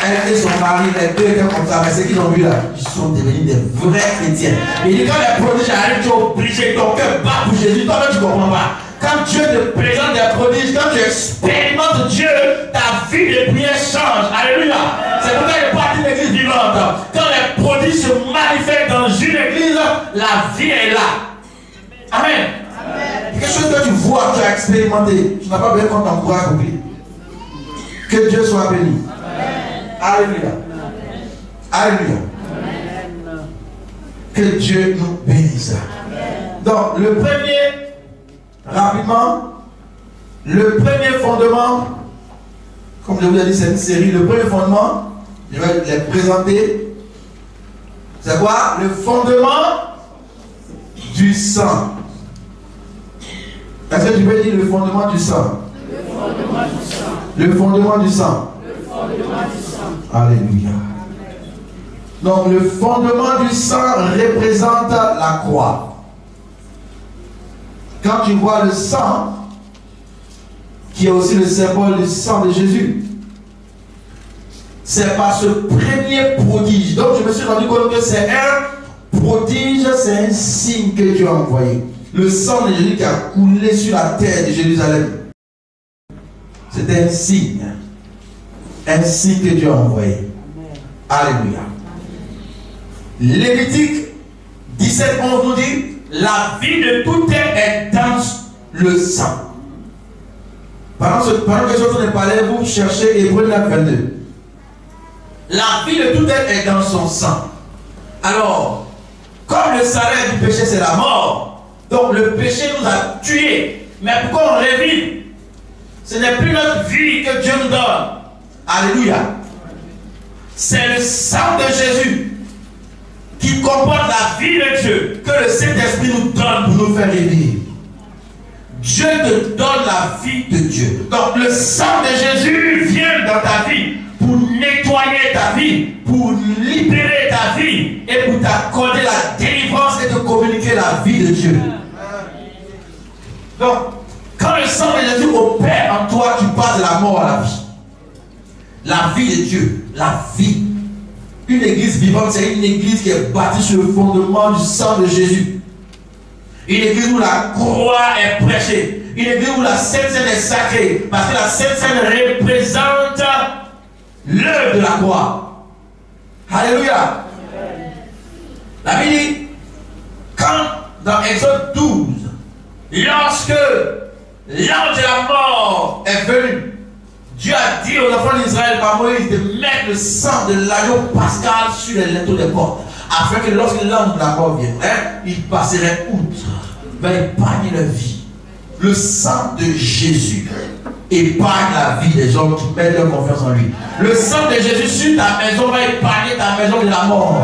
Elle et son mari, les deux étaient comme ça, mais ceux qui l'ont vu là, ils sont devenus des vrais chrétiens. Il dit quand les prodiges arrivent, tu es obligé, ton cœur bat pour Jésus, toi-même tu ne comprends pas. Quand Dieu te présente des prodiges, quand tu expérimentes Dieu, ta vie de prière change. Alléluia. C'est pourquoi il est parti de l'église vivante. Quand les prodiges se manifestent dans une église, la vie est là. Amen. Amen. Quelque chose que tu vois, tu as expérimenté. Tu n'as pas besoin qu'on t'encourage pour prier. Que Dieu soit béni. Amen. Alléluia. Alléluia. Amen. Que Dieu nous bénisse. Amen. Donc, le premier. Rapidement, le premier fondement, comme je vous l'ai dit, c'est une série. Le premier fondement, je vais les présenter. C'est quoi? Le fondement du sang. Est-ce que tu peux dire le fondement du sang? Le fondement du sang. Le fondement du sang. Le fondement du sang. Alléluia. Donc le fondement du sang représente la croix. Quand tu vois le sang, qui est aussi le symbole du sang de Jésus, c'est par ce premier prodige. Donc je me suis rendu compte que c'est un prodige, c'est un signe que Dieu a envoyé. Le sang de Jésus qui a coulé sur la terre de Jérusalem. C'était un signe que Dieu a envoyé. Alléluia. Lévitique 17:11 nous dit, la vie de tout être est dans le sang. Pendant que je vous ai parlé, vous cherchez Hébreux 9:22. La vie de tout être est dans son sang. Alors, comme le salaire du péché c'est la mort, donc le péché nous a tués. Mais pourquoi on revive? Ce n'est plus notre vie que Dieu nous donne. Alléluia. C'est le sang de Jésus qui comporte la vie de Dieu que le Saint-Esprit nous donne pour nous faire revivre. Dieu te donne la vie de Dieu. Donc le sang de Jésus vient dans ta vie pour nettoyer ta vie, pour libérer ta vie et pour t'accorder la délivrance et te communiquer la vie de Dieu. Donc, quand le sang de Jésus opère en toi, tu passes de la mort à la vie. La vie de Dieu, la vie. Une église vivante, c'est une église qui est bâtie sur le fondement du sang de Jésus. Une église où la croix est prêchée. Une église où la Sainte Seine est sacrée. Parce que la Sainte Seine représente l'œuvre de la croix. Alléluia. La Bible dit, quand dans Exode 12, lorsque l'ange de la mort est venu, Dieu a dit aux enfants d'Israël par Moïse de mettre le sang de l'agneau pascal sur les linteaux des portes, afin que lorsque l'ange de la mort viendrait, il passerait outre, va épargner leur vie. Le sang de Jésus épargne la vie des hommes qui mettent leur confiance en lui. Le sang de Jésus sur ta maison va épargner ta maison de la mort.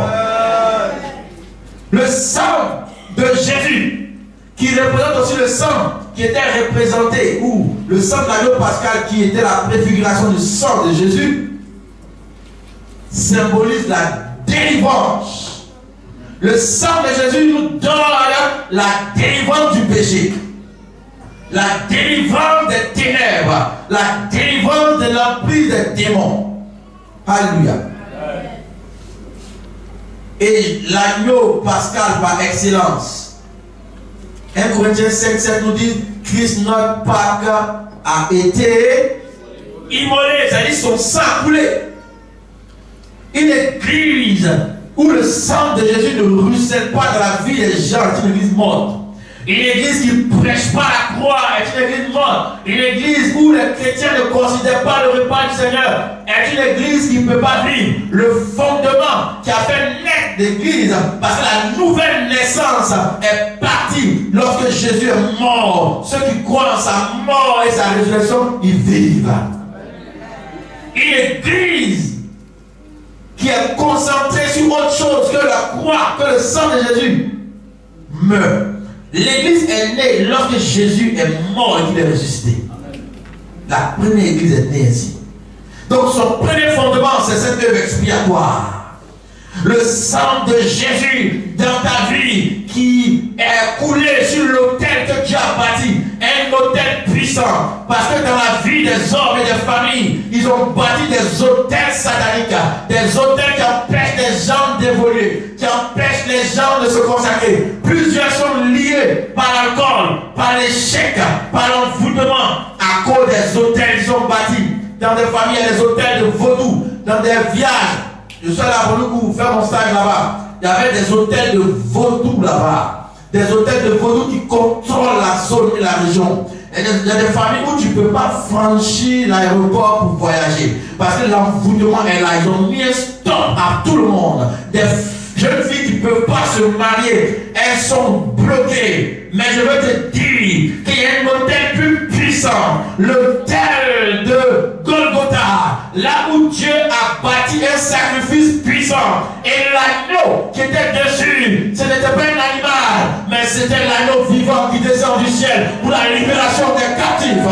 Le sang de Jésus, qui représente aussi le sang qui était représenté, ou le sang de l'agneau pascal qui était la préfiguration du sang de Jésus, symbolise la délivrance. Le sang de Jésus nous donne la délivrance du péché, la délivrance des ténèbres, la délivrance de l'emprise des démons. Alléluia. Et l'agneau pascal par excellence. 1 Corinthiens 5:7 nous dit, Christ notre Pâque a été immolé, c'est-à-dire son sang coulé. Une église où le sang de Jésus ne ruisselle pas dans la vie des gens, c'est une église morte. Une église qui ne prêche pas la croix est une église morte. Une église où les chrétiens ne considèrent pas le repas du Seigneur est une église qui ne peut pas vivre. Le fondement qui a fait naître l'église, parce que la nouvelle naissance est partie lorsque Jésus est mort. Ceux qui croient en sa mort et sa résurrection, ils vivent. Une église qui est concentrée sur autre chose que la croix, que le sang de Jésus, meurt. L'église est née lorsque Jésus est mort et qu'il est ressuscité. La première église est née ainsi. Donc son premier fondement, c'est cette œuvre expiatoire. Le sang de Jésus dans ta vie qui est coulé sur l'autel que Dieu a bâti. Un autel puissant. Parce que dans la vie des hommes et des familles, ils ont bâti des autels sataniques. Des autels qui empêchent les gens d'évoluer. Qui empêchent les gens de se consacrer. Plusieurs sont liés par l'alcool, par l'échec, par l'envoûtement. À cause des autels qu'ils ont bâtis. Dans des familles, il y a des autels de vaudou. Dans des villages. Je suis allé à Boulou pour faire mon stage là-bas. Il y avait des hôtels de vaudou là-bas. Des hôtels de vaudou qui contrôlent la zone et la région. Il y a des familles où tu ne peux pas franchir l'aéroport pour voyager. Parce que l'envoûtement est là. Ils ont mis un stop à tout le monde. Des jeunes filles qui ne peuvent pas se marier, elles sont bloquées. Mais je veux te dire qu'il y a un hôtel plus puissant puissant, l'autel de Golgotha, là où Dieu a bâti un sacrifice puissant. Et l'agneau qui était dessus, ce n'était pas un animal, mais c'était l'agneau vivant qui descend du ciel pour la libération des captifs.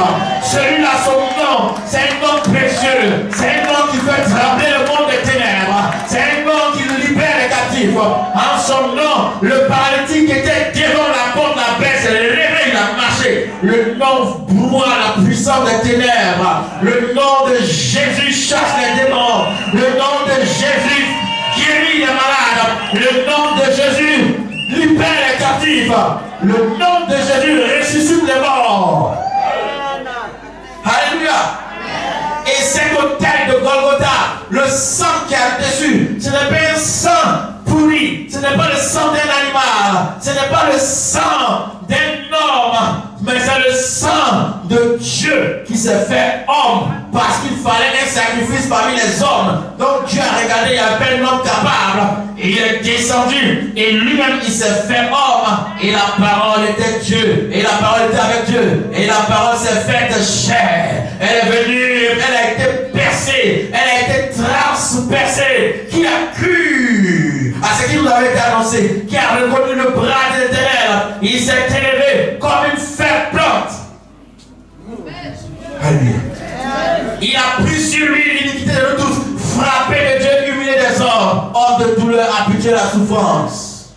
Celui-là, son nom, c'est un nom précieux, c'est un nom qui fait trembler le monde des ténèbres, c'est un nom qui libère les captifs. En son nom, le paralytique qui était devant la porte de la baisse, le réveil, il a marché. Le nom broie la puissance des ténèbres. Le nom de Jésus chasse les démons. Le nom de Jésus guérit les malades. Le nom de Jésus libère les captifs. Le nom de Jésus ressuscite les morts. Alléluia. Et cet autel de Golgotha, le sang qui a dessus, ce n'est pas un sang pourri, ce n'est pas le sang d'un animal, ce n'est pas le sang d'un homme, mais c'est le sang de Dieu qui s'est fait homme parce qu'il fallait un sacrifice parmi les hommes. Donc Dieu a regardé, il y avait un homme capable, et il est descendu, et lui-même il s'est fait homme, et la parole était Dieu, et la parole était avec Dieu, et la parole s'est faite chair. Elle est venue, elle a été percée, elle a été transpercée. Qui a cru à ce qui nous avait été annoncé, qui a reconnu le bras de l'Éternel, il s'est élevé comme une faible plante. Alléluia. Il a pris sur lui l'iniquité de nous tous, frappé de Dieu, humilié des hommes, hors de douleur, habitué à la souffrance.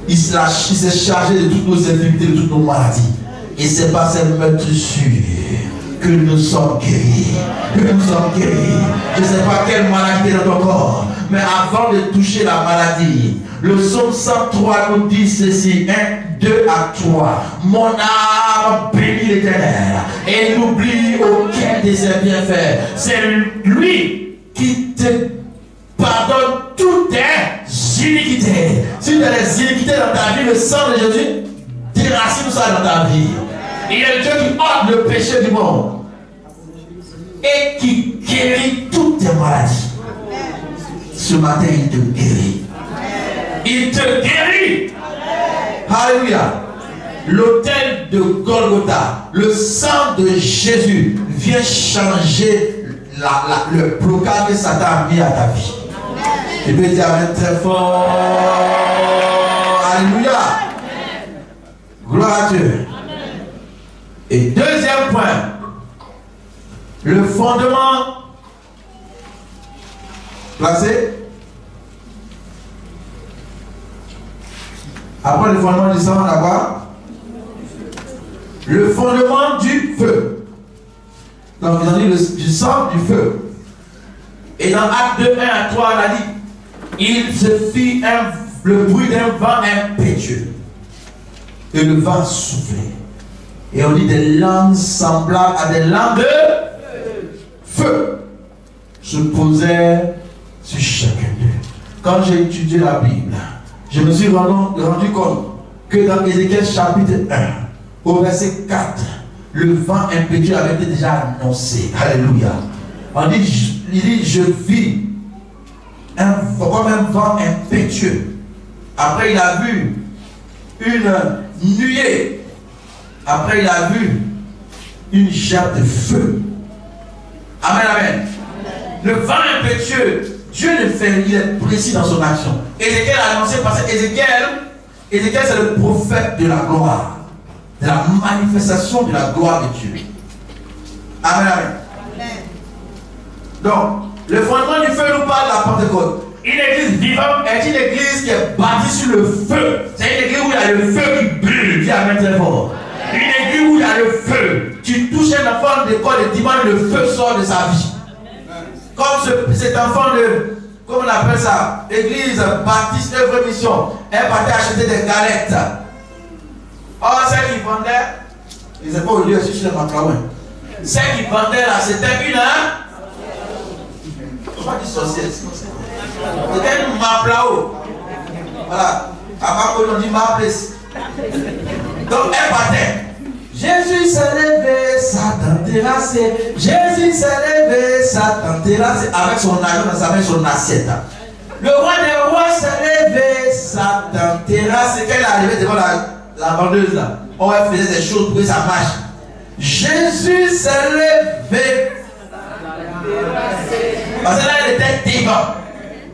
Il s'est chargé de toutes nos infirmités, de toutes nos maladies. Et c'est par cette meurtrissure que nous sommes guéris. Que nous sommes guéris. Je ne sais pas quelle maladie est dans ton corps, mais avant de toucher la maladie, le psaume 103 nous dit ceci, 1, 2 à 3. Mon âme bénit l'Éternel et n'oublie aucun de ses bienfaits. C'est lui qui te pardonne toutes tes iniquités. Si tu as des iniquités dans ta vie, le sang de Jésus déracine ça dans ta vie. Il est le Dieu qui ôte le péché du monde et qui guérit toutes tes maladies. Ce matin, il te guérit. Il te guérit. Alléluia. L'autel de Golgotha, le sang de Jésus vient changer le blocage que Satan a mis à ta vie. Tu peux dire amen très fort. Alléluia. Gloire à Dieu. Et deuxième point, le fondement placé. Après le fondement du sang, d'abord, le fondement du feu. Donc, ils ont dit du sang, du feu. Et dans Acte 2, 1 à 3, on a dit, il se fit le bruit d'un vent impétueux. Et le vent soufflait. Et on dit des langues semblables à des langues de feu se posaient sur chacun d'eux. Quand j'ai étudié la Bible, je me suis rendu compte que dans Ézéchiel chapitre 1, au verset 4, le vent impétueux avait été déjà annoncé. Alléluia. Il dit, je vis comme un vent impétueux. Après, il a vu une nuée. Après, il a vu une gerbe de feu. Amen, amen. Le vent impétueux, Dieu le fait, il est précis dans son action. Ézéchiel a annoncé parce que Ézéchiel c'est le prophète de la gloire, de la manifestation de la gloire de Dieu. Amen, amen. Donc, le fondement du feu nous parle de la Pentecôte. Une église vivante est une église qui est bâtie sur le feu. C'est une église où il y a le feu qui brûle. Dis amen très fort. Une église où il y a le feu. Tu touches un enfant d'école et dimanche, le feu sort de sa vie. Comme cet enfant de, comment on appelle ça, église baptiste œuvre mission, elle partait acheter des galettes. Or, celle qui vendait, ils n'étaient pas au lieu de chercher le macaron. Celle qui vendait là, c'était une, comment on dit sorcière? C'était une maplao. Voilà. À part qu'on dit ma place. Donc elle partait. Jésus s'est levé, Satan terrassé. Jésus s'est levé, Satan terrassé. Avec son argent dans sa main, son assiette. Le roi des rois s'est levé, Satan terrassé. Quand il est arrivé devant la vendeuse là, on faisait des choses pour que ça marche. Jésus s'est levé. Parce que là, elle était devant.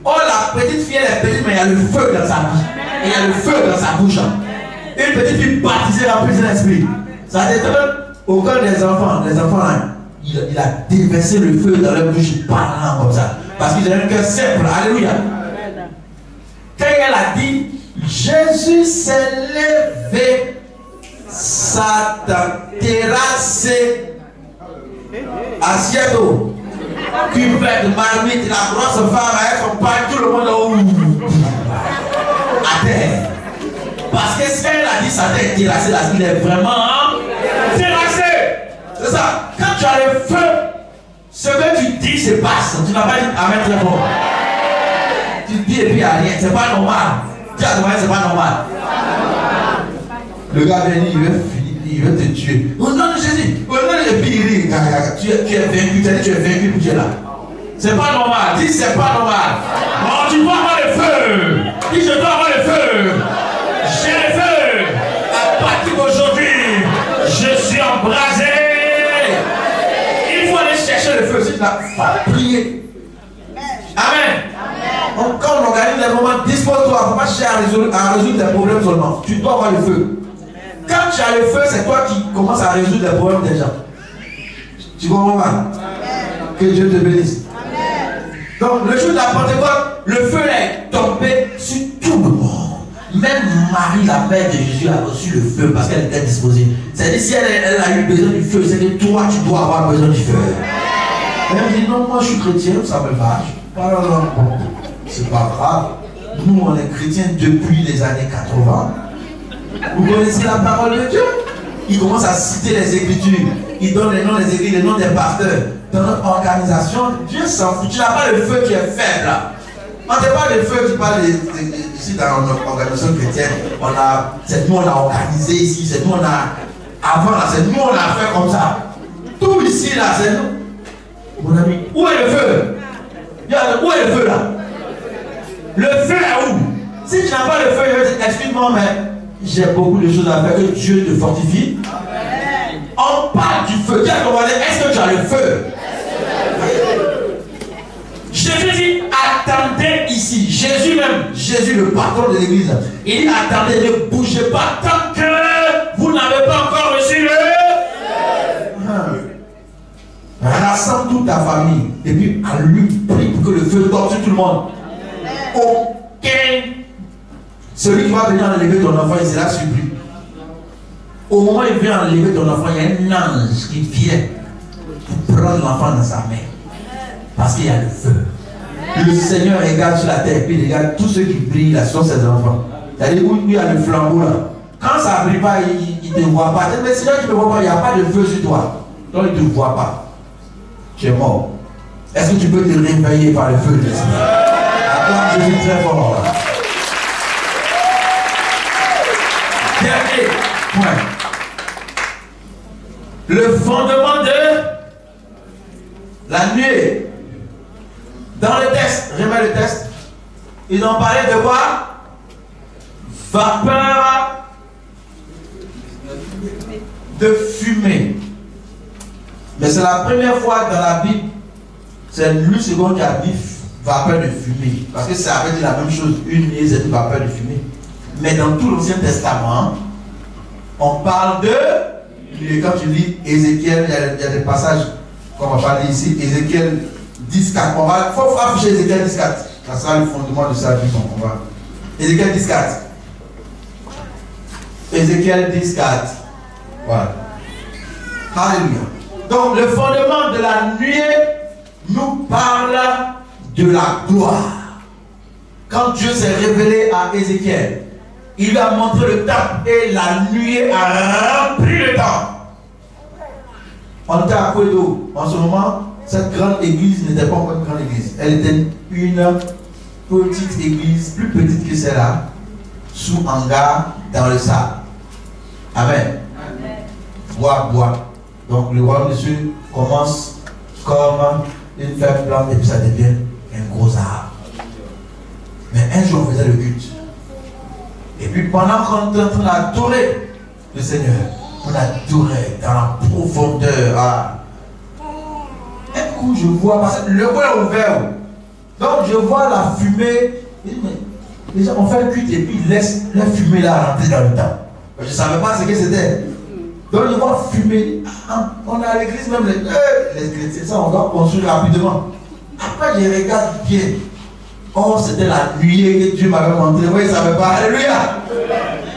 Oh, la petite fille, elle est petite, mais il y a le feu dans sa bouche. Il y a le feu dans sa bouche. Une petite fille baptisée remplie de l'esprit. Ça détonne au cœur des enfants. Les enfants, là, il a déversé le feu dans leur bouche parlant comme ça. Parce qu'ils ont un cœur simple. Alléluia. Quand elle a dit, Jésus s'est levé, Satan terrassé, assiette, cuvette, marmite, la grosse femme avec son pain, tout le monde à terre. Parce que ce qu'elle a dit, Satan est terrassé, là, il est vraiment terrassé. C'est ça. Quand tu as le feu, ce que tu dis se passe. Tu n'as pas dit Amen très fort. Tu dis et puis il n'y a rien. C'est pas normal. Tu as demandé, c'est pas normal. Le gars vient, il veut te tuer. Au nom de Jésus. Au nom de Jésus. Tu es vaincu. Tu es vaincu pour Dieu là. C'est pas normal. Dis c'est pas normal. Oh, tu dois avoir le feu. Dis je dois avoir le feu. J'ai le feu. À partir d'aujourd'hui, je suis embrasé. Il faut aller chercher le feu. Si tu n'as pas prié. Amen. Donc, quand on organise des moments, dispose-toi. Il ne faut pas chercher à résoudre des problèmes seulement. Tu dois avoir le feu. Quand tu as le feu, c'est toi qui commences à résoudre les problèmes des gens. Tu comprends pas? Que Dieu te bénisse. Donc, le jour de la Pentecôte, le feu est tombé sur tout le monde. Même Marie, la mère de Jésus, a reçu le feu parce qu'elle était disposée. C'est-à-dire, si elle a eu besoin du feu, c'est que toi, tu dois avoir besoin du feu. Elle dit, non, moi je suis chrétien, ça me va. C'est pas grave. Nous, on est chrétiens depuis les années 80. Vous connaissez la parole de Dieu? Il commence à citer les Écritures. Il donne les noms des églises, les noms des pasteurs. Dans notre organisation, Dieu s'en fout. Tu n'as pas le feu qui est faible. On ne parle pas de feu, tu parles ici dans notre organisation chrétienne. C'est nous, on a organisé ici. C'est nous, on a. Avant, là, c'est nous, on a fait comme ça. Tout ici, là, c'est nous. Mon ami, où est le feu? Où est le feu, là? Le feu est où? Si tu n'as pas le feu, je vais dire, excuse-moi, mais j'ai beaucoup de choses à faire, que Dieu te fortifie. Amen. On parle du feu. Dis à ton voisin, est-ce que tu as le feu? Jésus dit, attendez ici. Jésus même, Jésus le patron de l'église, il dit, attendez, ne bougez pas tant que vous n'avez pas encore reçu le feu. Rassemble toute ta famille et puis allume, prie pour que le feu tombe sur tout le monde. Aucun. Celui qui va venir enlever ton enfant, il sera surpris. Au moment où il vient enlever ton enfant, il y a un ange qui vient pour prendre l'enfant dans sa main. Parce qu'il y a le feu. Le Seigneur regarde sur la terre et puis il regarde tous ceux qui brillent là sont ses enfants. C'est-à-dire où il y a le flambeau là. Quand ça ne brille pas, il ne te voit pas. Mais sinon tu ne vois pas, il n'y a pas de feu sur toi. Donc il ne te voit pas. Tu es mort. Est-ce que tu peux te réveiller par le feu de l'esprit? Attends, je suis très fort. Dernier point. Le fondement de la nuée. Dans le texte, remets le texte. Ils ont parlé de quoi? Vapeur de fumée. Mais c'est la première fois dans la Bible, c'est Louis II qui a dit vapeur de fumée. Parce que ça avait dit la même chose, une nuée, c'est une vapeur de fumée. Mais dans tout l'Ancien Testament, on parle de, quand tu lis Ézéchiel, il y a des passages qu'on va parler ici, Ézéchiel 10.4. Il faut afficher Ézéchiel 10.4. Ça sera le fondement de sa vie. Ézéchiel 10.4. Ézéchiel 10.4. Voilà. Alléluia. Donc le fondement de la nuée nous parle de la gloire. Quand Dieu s'est révélé à Ézéchiel, il lui a montré le temple et la nuée a rempli le temple. On était à Kouedo. En ce moment, cette grande église n'était pas encore une grande église. Elle était une petite église, plus petite que celle-là, sous hangar, dans le sable. Amen. Bois. Donc le royaume de Dieu commence comme une faible plante et puis ça devient un gros arbre. Mais un jour on faisait le culte. Et puis pendant qu'on était en train d'adorer, le Seigneur, pour l'adorer dans la profondeur. Ah. Un coup, je vois, parce que le coin est ouvert. Donc, je vois la fumée. Les gens ont fait le culte et puis ils laissent la fumée là rentrer dans le temps. Je ne savais pas ce que c'était. Donc, je vois fumer. On est à l'église, même les chrétiens, ça, on doit construire rapidement. Après, je regarde bien. Oh, c'était la nuée que Dieu m'avait montré. Oui, il ne savait pas. Alléluia.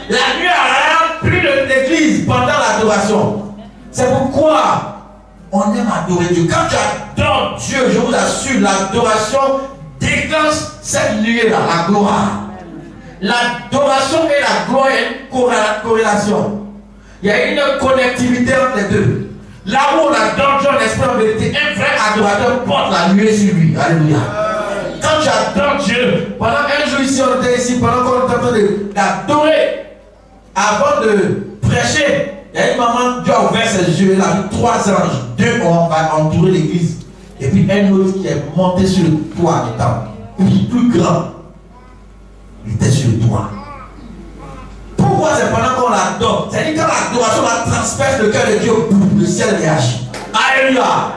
La nuée a rempli l'église pendant l'adoration. C'est pourquoi on aime adorer Dieu. Quand tu adores Dieu, je vous assure, l'adoration déclenche cette nuée-là, la gloire. L'adoration et la gloire, il y a une corrélation. Il y a une connectivité entre les deux. Là où on adore Dieu en esprit en vérité, un vrai adorateur porte la nuée sur lui. Alléluia. Quand tu adores Dieu, pendant un jour ici, on était ici, pendant qu'on était en train d'adorer, avant de prêcher, il y a une maman, Dieu a ouvert ses yeux, elle a vu 3 anges, 2 ont entouré l'église, et puis un autre qui est monté sur le toit du temple, plus grand, il était sur le toit. Pourquoi c'est pendant qu'on l'adore? C'est-à-dire quand l'adoration la transperce le cœur de Dieu, le ciel réagit. Alléluia.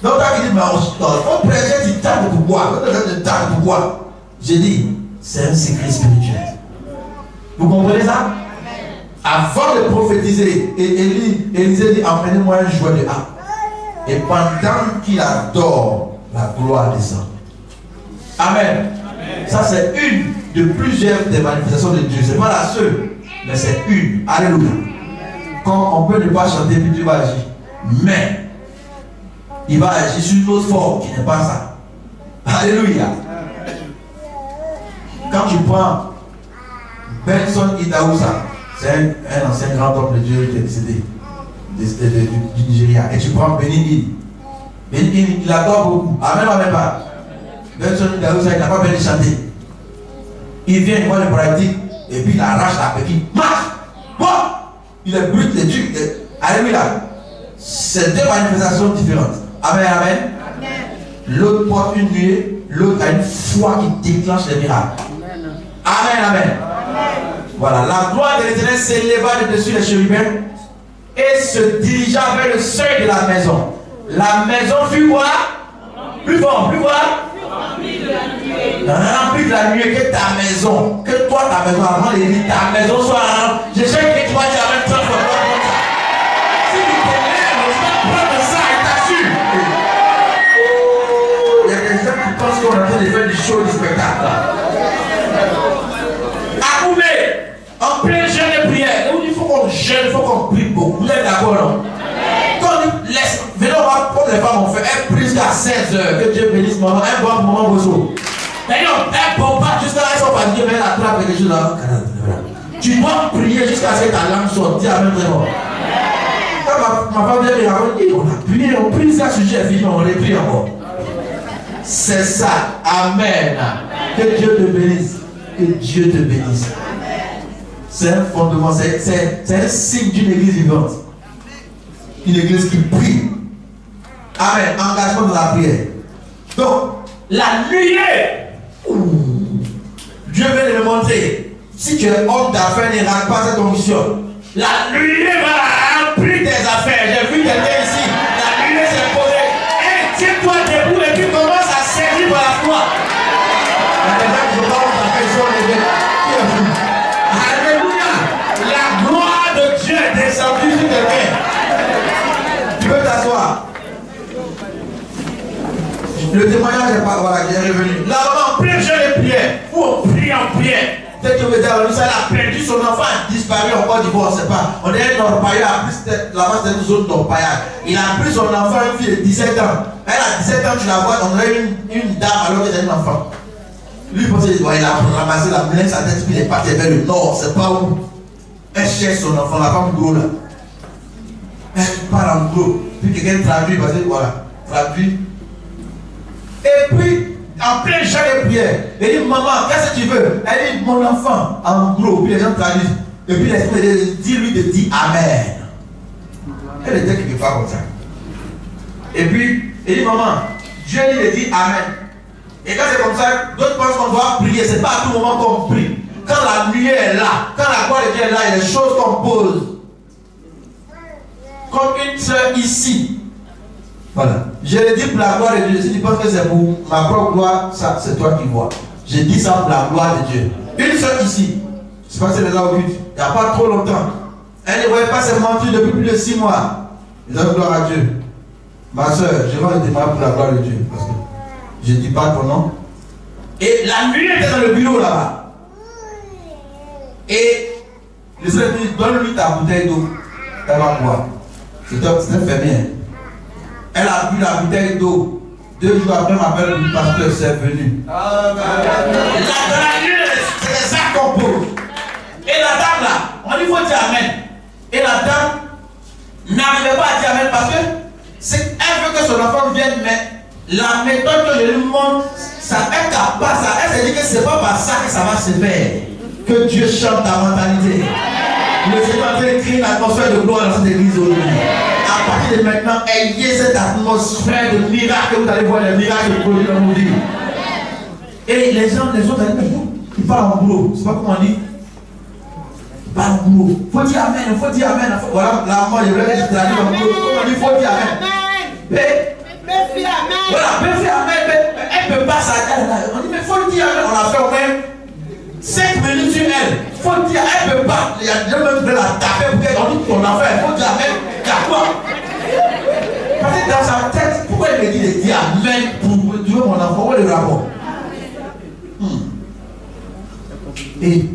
Donc, quand il dit, mais on prêchait du temps de pourquoi? Pourquoi? J'ai dit, c'est un secret spirituel. Vous comprenez ça? Avant de prophétiser, Élisée dit, emmenez-moi un joueur de harpe. Et pendant qu'il adore, la gloire descend. Amen. Ça, c'est une de plusieurs des manifestations de Dieu. Ce n'est pas la seule, mais c'est une. Alléluia. Quand on peut ne pas chanter, puis Dieu va agir. Mais, il va agir sur une autre forme qui n'est pas ça. Alléluia. Quand tu prends Benson Idaouza, c'est un ancien grand homme de Dieu qui est décédé du Nigeria. Et tu prends Benin il adore beaucoup. Amen, amen pas. Benson Idaouza, il n'a pas besoin de chanter. Il vient, il voit le pratique, et puis il arrache la péquille. Marche! Bon! Il est brut, les trucs. Alléluia. C'est 2 manifestations différentes. Amen, amen. L'autre porte une nuée, l'autre a une foi qui déclenche les miracles. Amen, amen. Voilà, la gloire de l'Éternel s'éleva de dessus les chérubins et se dirigea vers le seuil de la maison. La maison fut quoi? Plus fort, plus quoi? Remplie de la nuée, que ta maison, que toi ta maison, avant de dire ta maison soit remplie. Je sais que tu vas dire avec 30 fois. Si tu te lèves, tu vas prendre ça et t'assures. Il y a des gens qui pensent qu'on est en train de faire du show, du spectacle. Akoumé, en plein jeûne de prière, il faut qu'on jeûne, il faut qu'on prie beaucoup. Vous êtes d'accord, non? Quand on laisse, venez, on va prendre les femmes, on fait un prise à 16 heures, que Dieu bénisse maman, un bon moment bozo. Mais non, un bon pas jusqu'à là, ils sont pas dit, mais la trappe quelque chose là. Tu dois prier jusqu'à ce que ta langue sorte, dis Amen vraiment. Quand ma femme vient me dire, on a prié, on prie ça, sujet est fini, on les prie encore. C'est ça, Amen. Que Dieu te bénisse. Que Dieu te bénisse. C'est un fondement, c'est un signe d'une église vivante. Une église qui prie. Amen. Engagement de la prière. Donc, la nuée. Dieu veut le montrer. Si tu es homme d'affaires, ne rate pas cette mission. La nuée va remplir tes affaires. J'ai vu quelqu'un ici. La nuée s'est posée. Et tiens-toi debout et puis commence à servir par la foi. Alléluia. La gloire de Dieu est descendue sur quelqu'un. Tu peux t'asseoir. Le témoignage n'est pas, voilà, qui est revenu. Là, on plein jeûne et prière. Où on prie en prière. Peut-être que vous avez dit, elle a perdu son enfant, a disparu en Côte d'Ivoire, on ne sait pas. On est un orpaillard, là-bas c'est une zone d'orpaillard. Il a pris son enfant, une fille de 17 ans. Elle a 17 ans, tu la vois, on dirait une dame alors qu'elle est un enfant. Lui, il pensait, il a ramassé la moulin, sa tête, puis il est parti vers le nord, c'est pas où. Elle cherche son enfant, la femme gros là. Elle parle en gros, puis quelqu'un traduit, parce que voilà, traduit. Et puis, en plein champ de prière, elle dit, maman, qu'est-ce que tu veux? Elle dit, mon enfant, en gros, puis les gens traduisent. Et puis l'esprit lui de dire Amen. Elle était quelque part comme ça. Et puis, elle dit, maman, Dieu lui dit Amen. Et quand c'est comme ça, d'autres pensent qu'on doit prier. Ce n'est pas à tout moment qu'on prie. quand la nuée est là, quand la gloire de Dieu est là, il y a des choses qu'on pose. Comme une soeur ici. Voilà. Je le dis pour la gloire de Dieu. Si tu penses que c'est pour ma propre gloire, ça c'est toi qui vois. Je dis ça pour la gloire de Dieu. Une soeur ici. C'est passé les occultes. Il n'y a pas trop longtemps. Elle ne voyait pas ses mentures depuis plus de 6 mois. Je donne gloire à Dieu. Ma soeur, je vais le démarrer pour la gloire de Dieu. Parce que je ne dis pas ton nom. Et la nuit était dans le bureau là-bas. Et le Seigneur dit, donne-lui ta bouteille d'eau. Elle va boire. C'était fermé. Elle a bu la bouteille d'eau. 2 jours après, m'appelle le pasteur, c'est venu. Amen. Dans la nuit, c'est ça qu'on pose. Et la dame là, on dit faut dire Amen. Et la dame n'arrivait pas à dire Amen parce que elle veut que son enfant vienne, mais la méthode que je lui montre, ça est capable, elle se dit que c'est pas par ça que ça va se faire. Que Dieu change ta mentalité. Le Seigneur est en train de créer une atmosphère de gloire dans cette église aujourd'hui. À partir de maintenant, ayez cette atmosphère de miracle, vous allez voir les miracles de produits dans vos vies. Et les gens, les autres, ils parlent en boulot. C'est pas comment on dit. Ils parlent en boulot. Il faut dire Amen, il faut dire Amen. Voilà, là, moi, je voulais dire en boulot. Comment on dit, il faut dire Amen. Mais, voilà, mais Amen. Elle ne peut pas s'arrêter. On dit, mais il faut dire Amen. On a fait au moins 5 minutes sur elle. Il faut dire, elle ne peut pas. Il y a des gens qui veulent la taper pour qu'elle dit ton enfant. Il faut dire Amen. D'accord. Parce que dans sa tête, pourquoi il me dit de dire Amen pour Dieu mon enfant? Où est le rapport? Et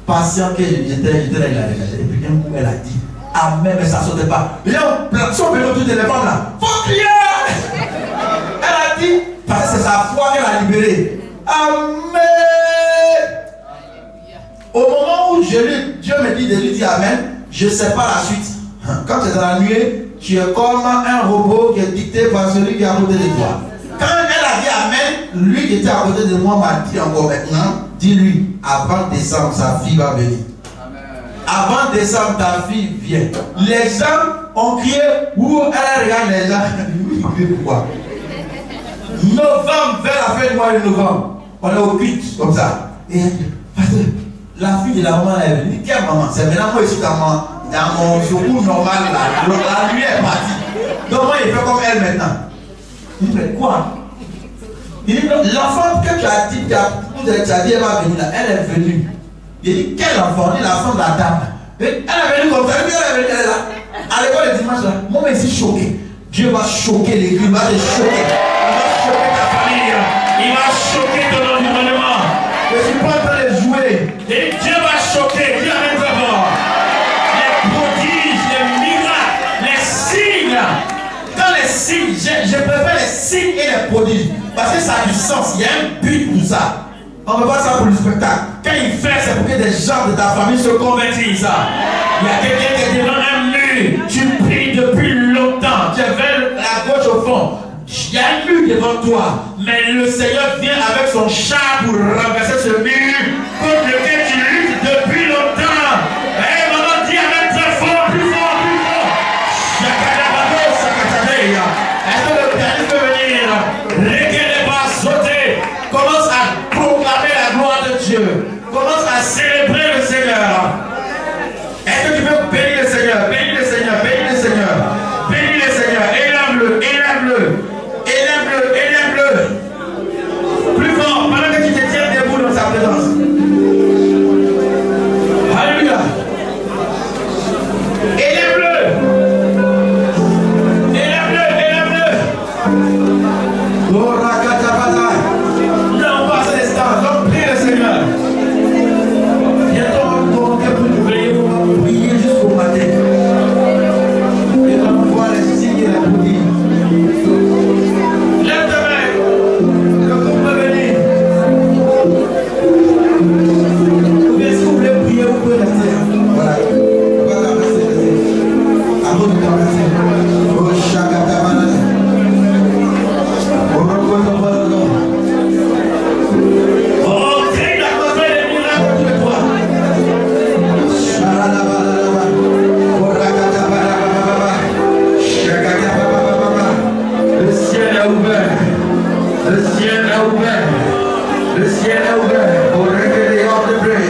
patient que j'étais là, il a dégagé. Et puis un coup, elle a dit Amen, mais ça ne sautait pas. Les gens sont venus autour de les femmes là. Faut crier! Elle a dit, parce que c'est sa foi qu'elle a libérée. Amen! Au moment où Dieu me dit de lui dire Amen, je ne sais pas la suite. Quand tu es dans la nuit, tu es comme un robot qui est dicté par celui qui est à côté de toi. Quand elle a dit Amen, lui qui était à côté de moi m'a dit encore maintenant, dis-lui, avant décembre, sa fille va venir. Amen. Avant décembre, ta fille vient. Les gens ont crié, où elle regarde les gens. Pourquoi? Novembre, vers la fin du mois de novembre, on est au culte, comme ça. Et la fille de la maman est venue. Quelle maman? C'est maintenant moi ici dans mon secours normal là. La nuit est partie. Donc moi il fait comme elle maintenant. Il dit mais quoi? Il dit l'enfant que tu as dit, tu as dit elle va venir là. Elle est venue. Il dit quel enfant? Il dit l'enfant de la dame. Elle est venue comme ça. Elle est venue, elle est là. À l'école le dimanche là, moi je suis choqué. Dieu va choquer l'église, il va te choquer. Il va choquer ta famille. Il va choquer ton environnement. Je ne suis pas en train de jouer. Et Dieu va choquer. Dieu va d'abord. Les prodiges, les miracles, les signes. Dans les signes, je préfère les signes et les prodiges. Parce que ça a du sens. Il y a un but pour ça. On ne veut pas ça pour le spectacle. Quand il fait, c'est pour que des gens de ta famille se convertissent. Il y a quelqu'un qui est devant un mur. Tu pries depuis longtemps. Tu es vers la gauche au fond. Il y a un mur devant toi. Mais le Seigneur vient avec son char pour renverser ce mur contre lequel tu luttes depuis longtemps. Hey, maman, dis Amen très fort, plus fort, plus fort. Est-ce que le Père peut venir? Regarde pas sauter. Commence à proclamer la gloire de Dieu. Commence à célébrer le Seigneur. Est-ce que tu veux bénir le Seigneur? Bénis le Seigneur, bénis le Seigneur. Bénis le Seigneur, élève-le, élève-le. Élève-le, élève-le. Plus fort, pendant que tu te tiens debout dans sa présence. Alléluia. Élève-le. Élève-le, élève-le. Oh, Rakatabata. Non, pas cet instant. Donc, prie le Seigneur. Bientôt, on va prier jusqu'au matin. Et on va voir les signes et la prodige. Lève ta main. Le groupe peut venir. Ou bien si vous voulez prier, vous pouvez rester. Voilà. On va t'embrasser, rester. À vous de t'embrasser. Oh, Shakatabana. Oh, Rokotobono. Oh, crée la cause des miracles autour de toi. Sharalabalaba. Oh, Rakatabalababa. Shakatabababa. Le ciel est ouvert. Le ciel est ouvert. Le ciel est ouvert. Oh, recueillez hors de près.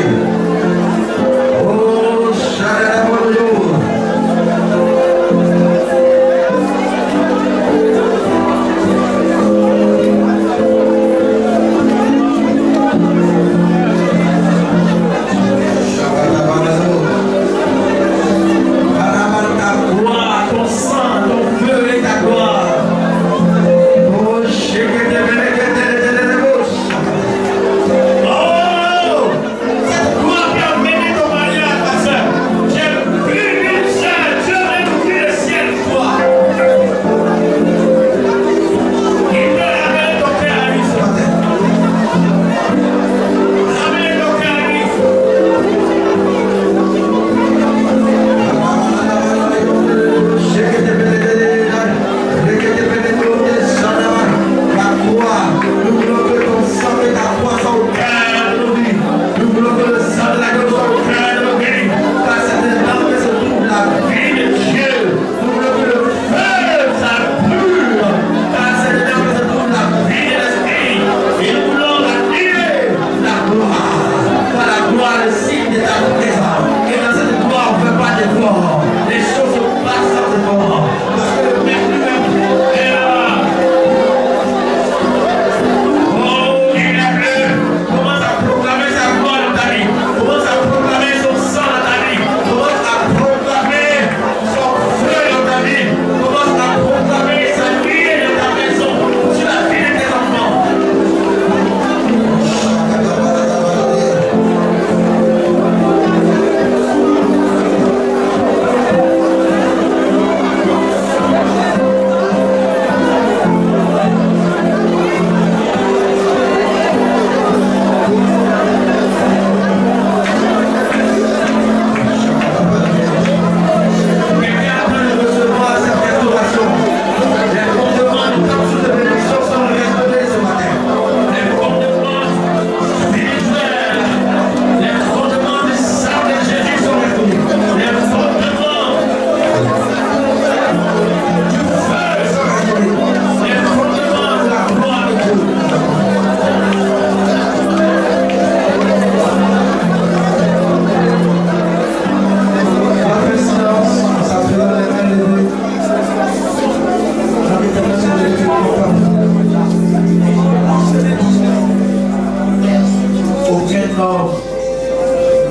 un homme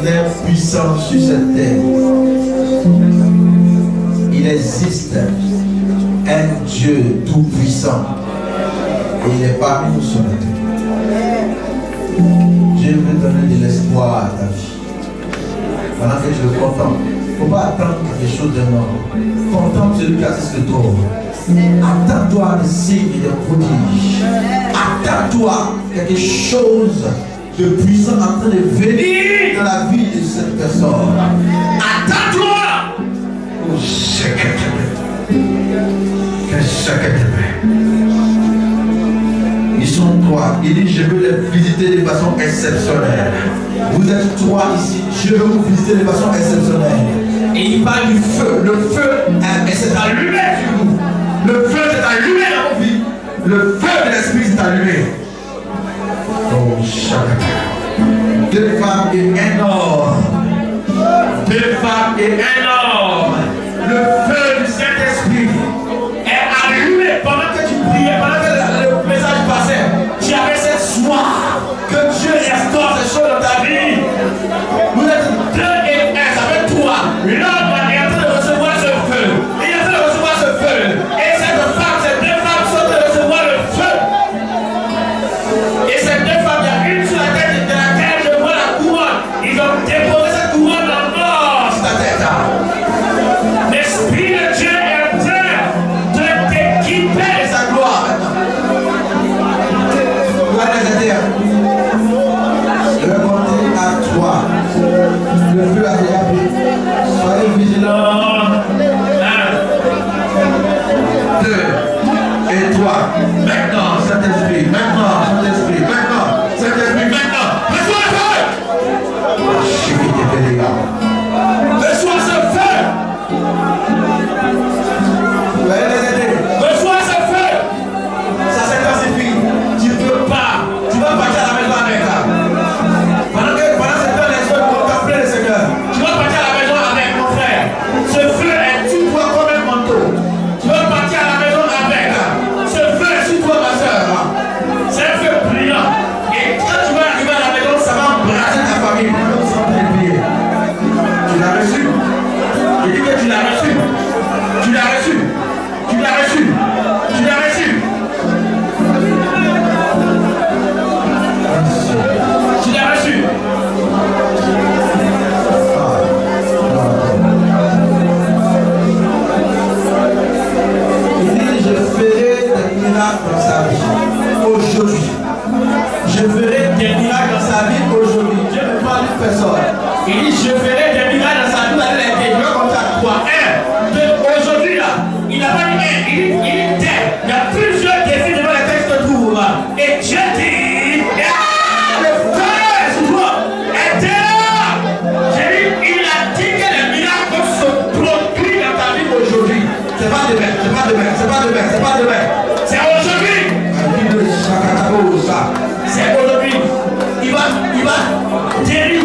impuissant sur cette terre. Il existe un Dieu tout-puissant. Et il est parmi nous ce matin. Dieu veut donner de l'espoir à ta vie. Pendant que je le contemple, il ne faut pas attendre quelque chose d'un homme. Contemple celui qui assiste le trône. Attends-toi à des signes et des prodiges. Attends-toi quelque chose de puissant en train de venir dans la vie de cette personne. Attends-toi. Oh, ils sont trois. Il dit, je veux les visiter de façon exceptionnelle. Vous êtes trois ici. Je veux vous visiter de façon exceptionnelle. Et il parle du feu. Le feu, c'est allumé sur nous. Le feu s'est allumé dans nos vies. Le feu de l'esprit s'est allumé. Oh, chacun. 2 femmes et un homme. 2 femmes et un homme. Le feu du Saint-Esprit est allumé pendant que tu priais, pendant que le message passait. Tu avais cette soif que Dieu restaure ces choses dans ta vie. Vous êtes 2 et 1, ça fait 3. L'homme est en train de recevoir ce feu. Il est en train de recevoir ce feu. Et cette femme, ces 2 femmes sont en train de recevoir le feu. Et ces 2 femmes, il y a une sur la tête de laquelle je vois la couronne. Ils ont déposé cette couronne en or sur ta tête. L'Esprit de Dieu est en train de t'équiper de sa gloire maintenant. Vous allez les aider. Je vais compter à 3. Le feu a déjà pris. Soyez vigilants. 1, 2 et 3. Maintenant, Saint-Esprit. Maintenant, Saint-Esprit. Maintenant, Saint-Esprit. Maintenant. Reçois le feu. Reçois ce feu. Vous allez les aider. Reçois ce feu. Ça s'intensifie. Tu ne peux pas. Tu vas partir à la maison avec ça. Pendant ce temps, les yeux contemplent le Seigneur. Tu vas partir à la maison avec mon frère. Ce feu est sur toi comme un manteau. Tu vas partir à la maison avec. Ce feu est sur toi, ma soeur. C'est un feu brillant. Et quand tu vas arriver à la maison, ça va embrasser ta famille. Tu l'as reçu. Je dis que tu l'as reçu. Tu l'as reçu. Tu l'as reçu. Tu l'as reçu. Tu l'as reçu. Il dit, je ferai des miracles dans sa vie aujourd'hui. Je ferai des miracles dans sa vie aujourd'hui. Dieu ne parle d'une personne. Il dit, je ferai des miracles dans sa vie. Vous allez les dire. Je vais compter à 3. 1, 2, aujourd'hui là. Il n'a pas dit 1, il dit des. Il y a plusieurs défis devant les textes de trouve. Et Dieu dit, le feu est sur toi. Et Dieu, j'ai dit, il a dit que les miracles se produisent dans ta vie aujourd'hui. C'est pas demain, c'est pas demain, c'est pas demain, c'est pas demain. C'est aujourd'hui. C'est aujourd'hui. Il va guérir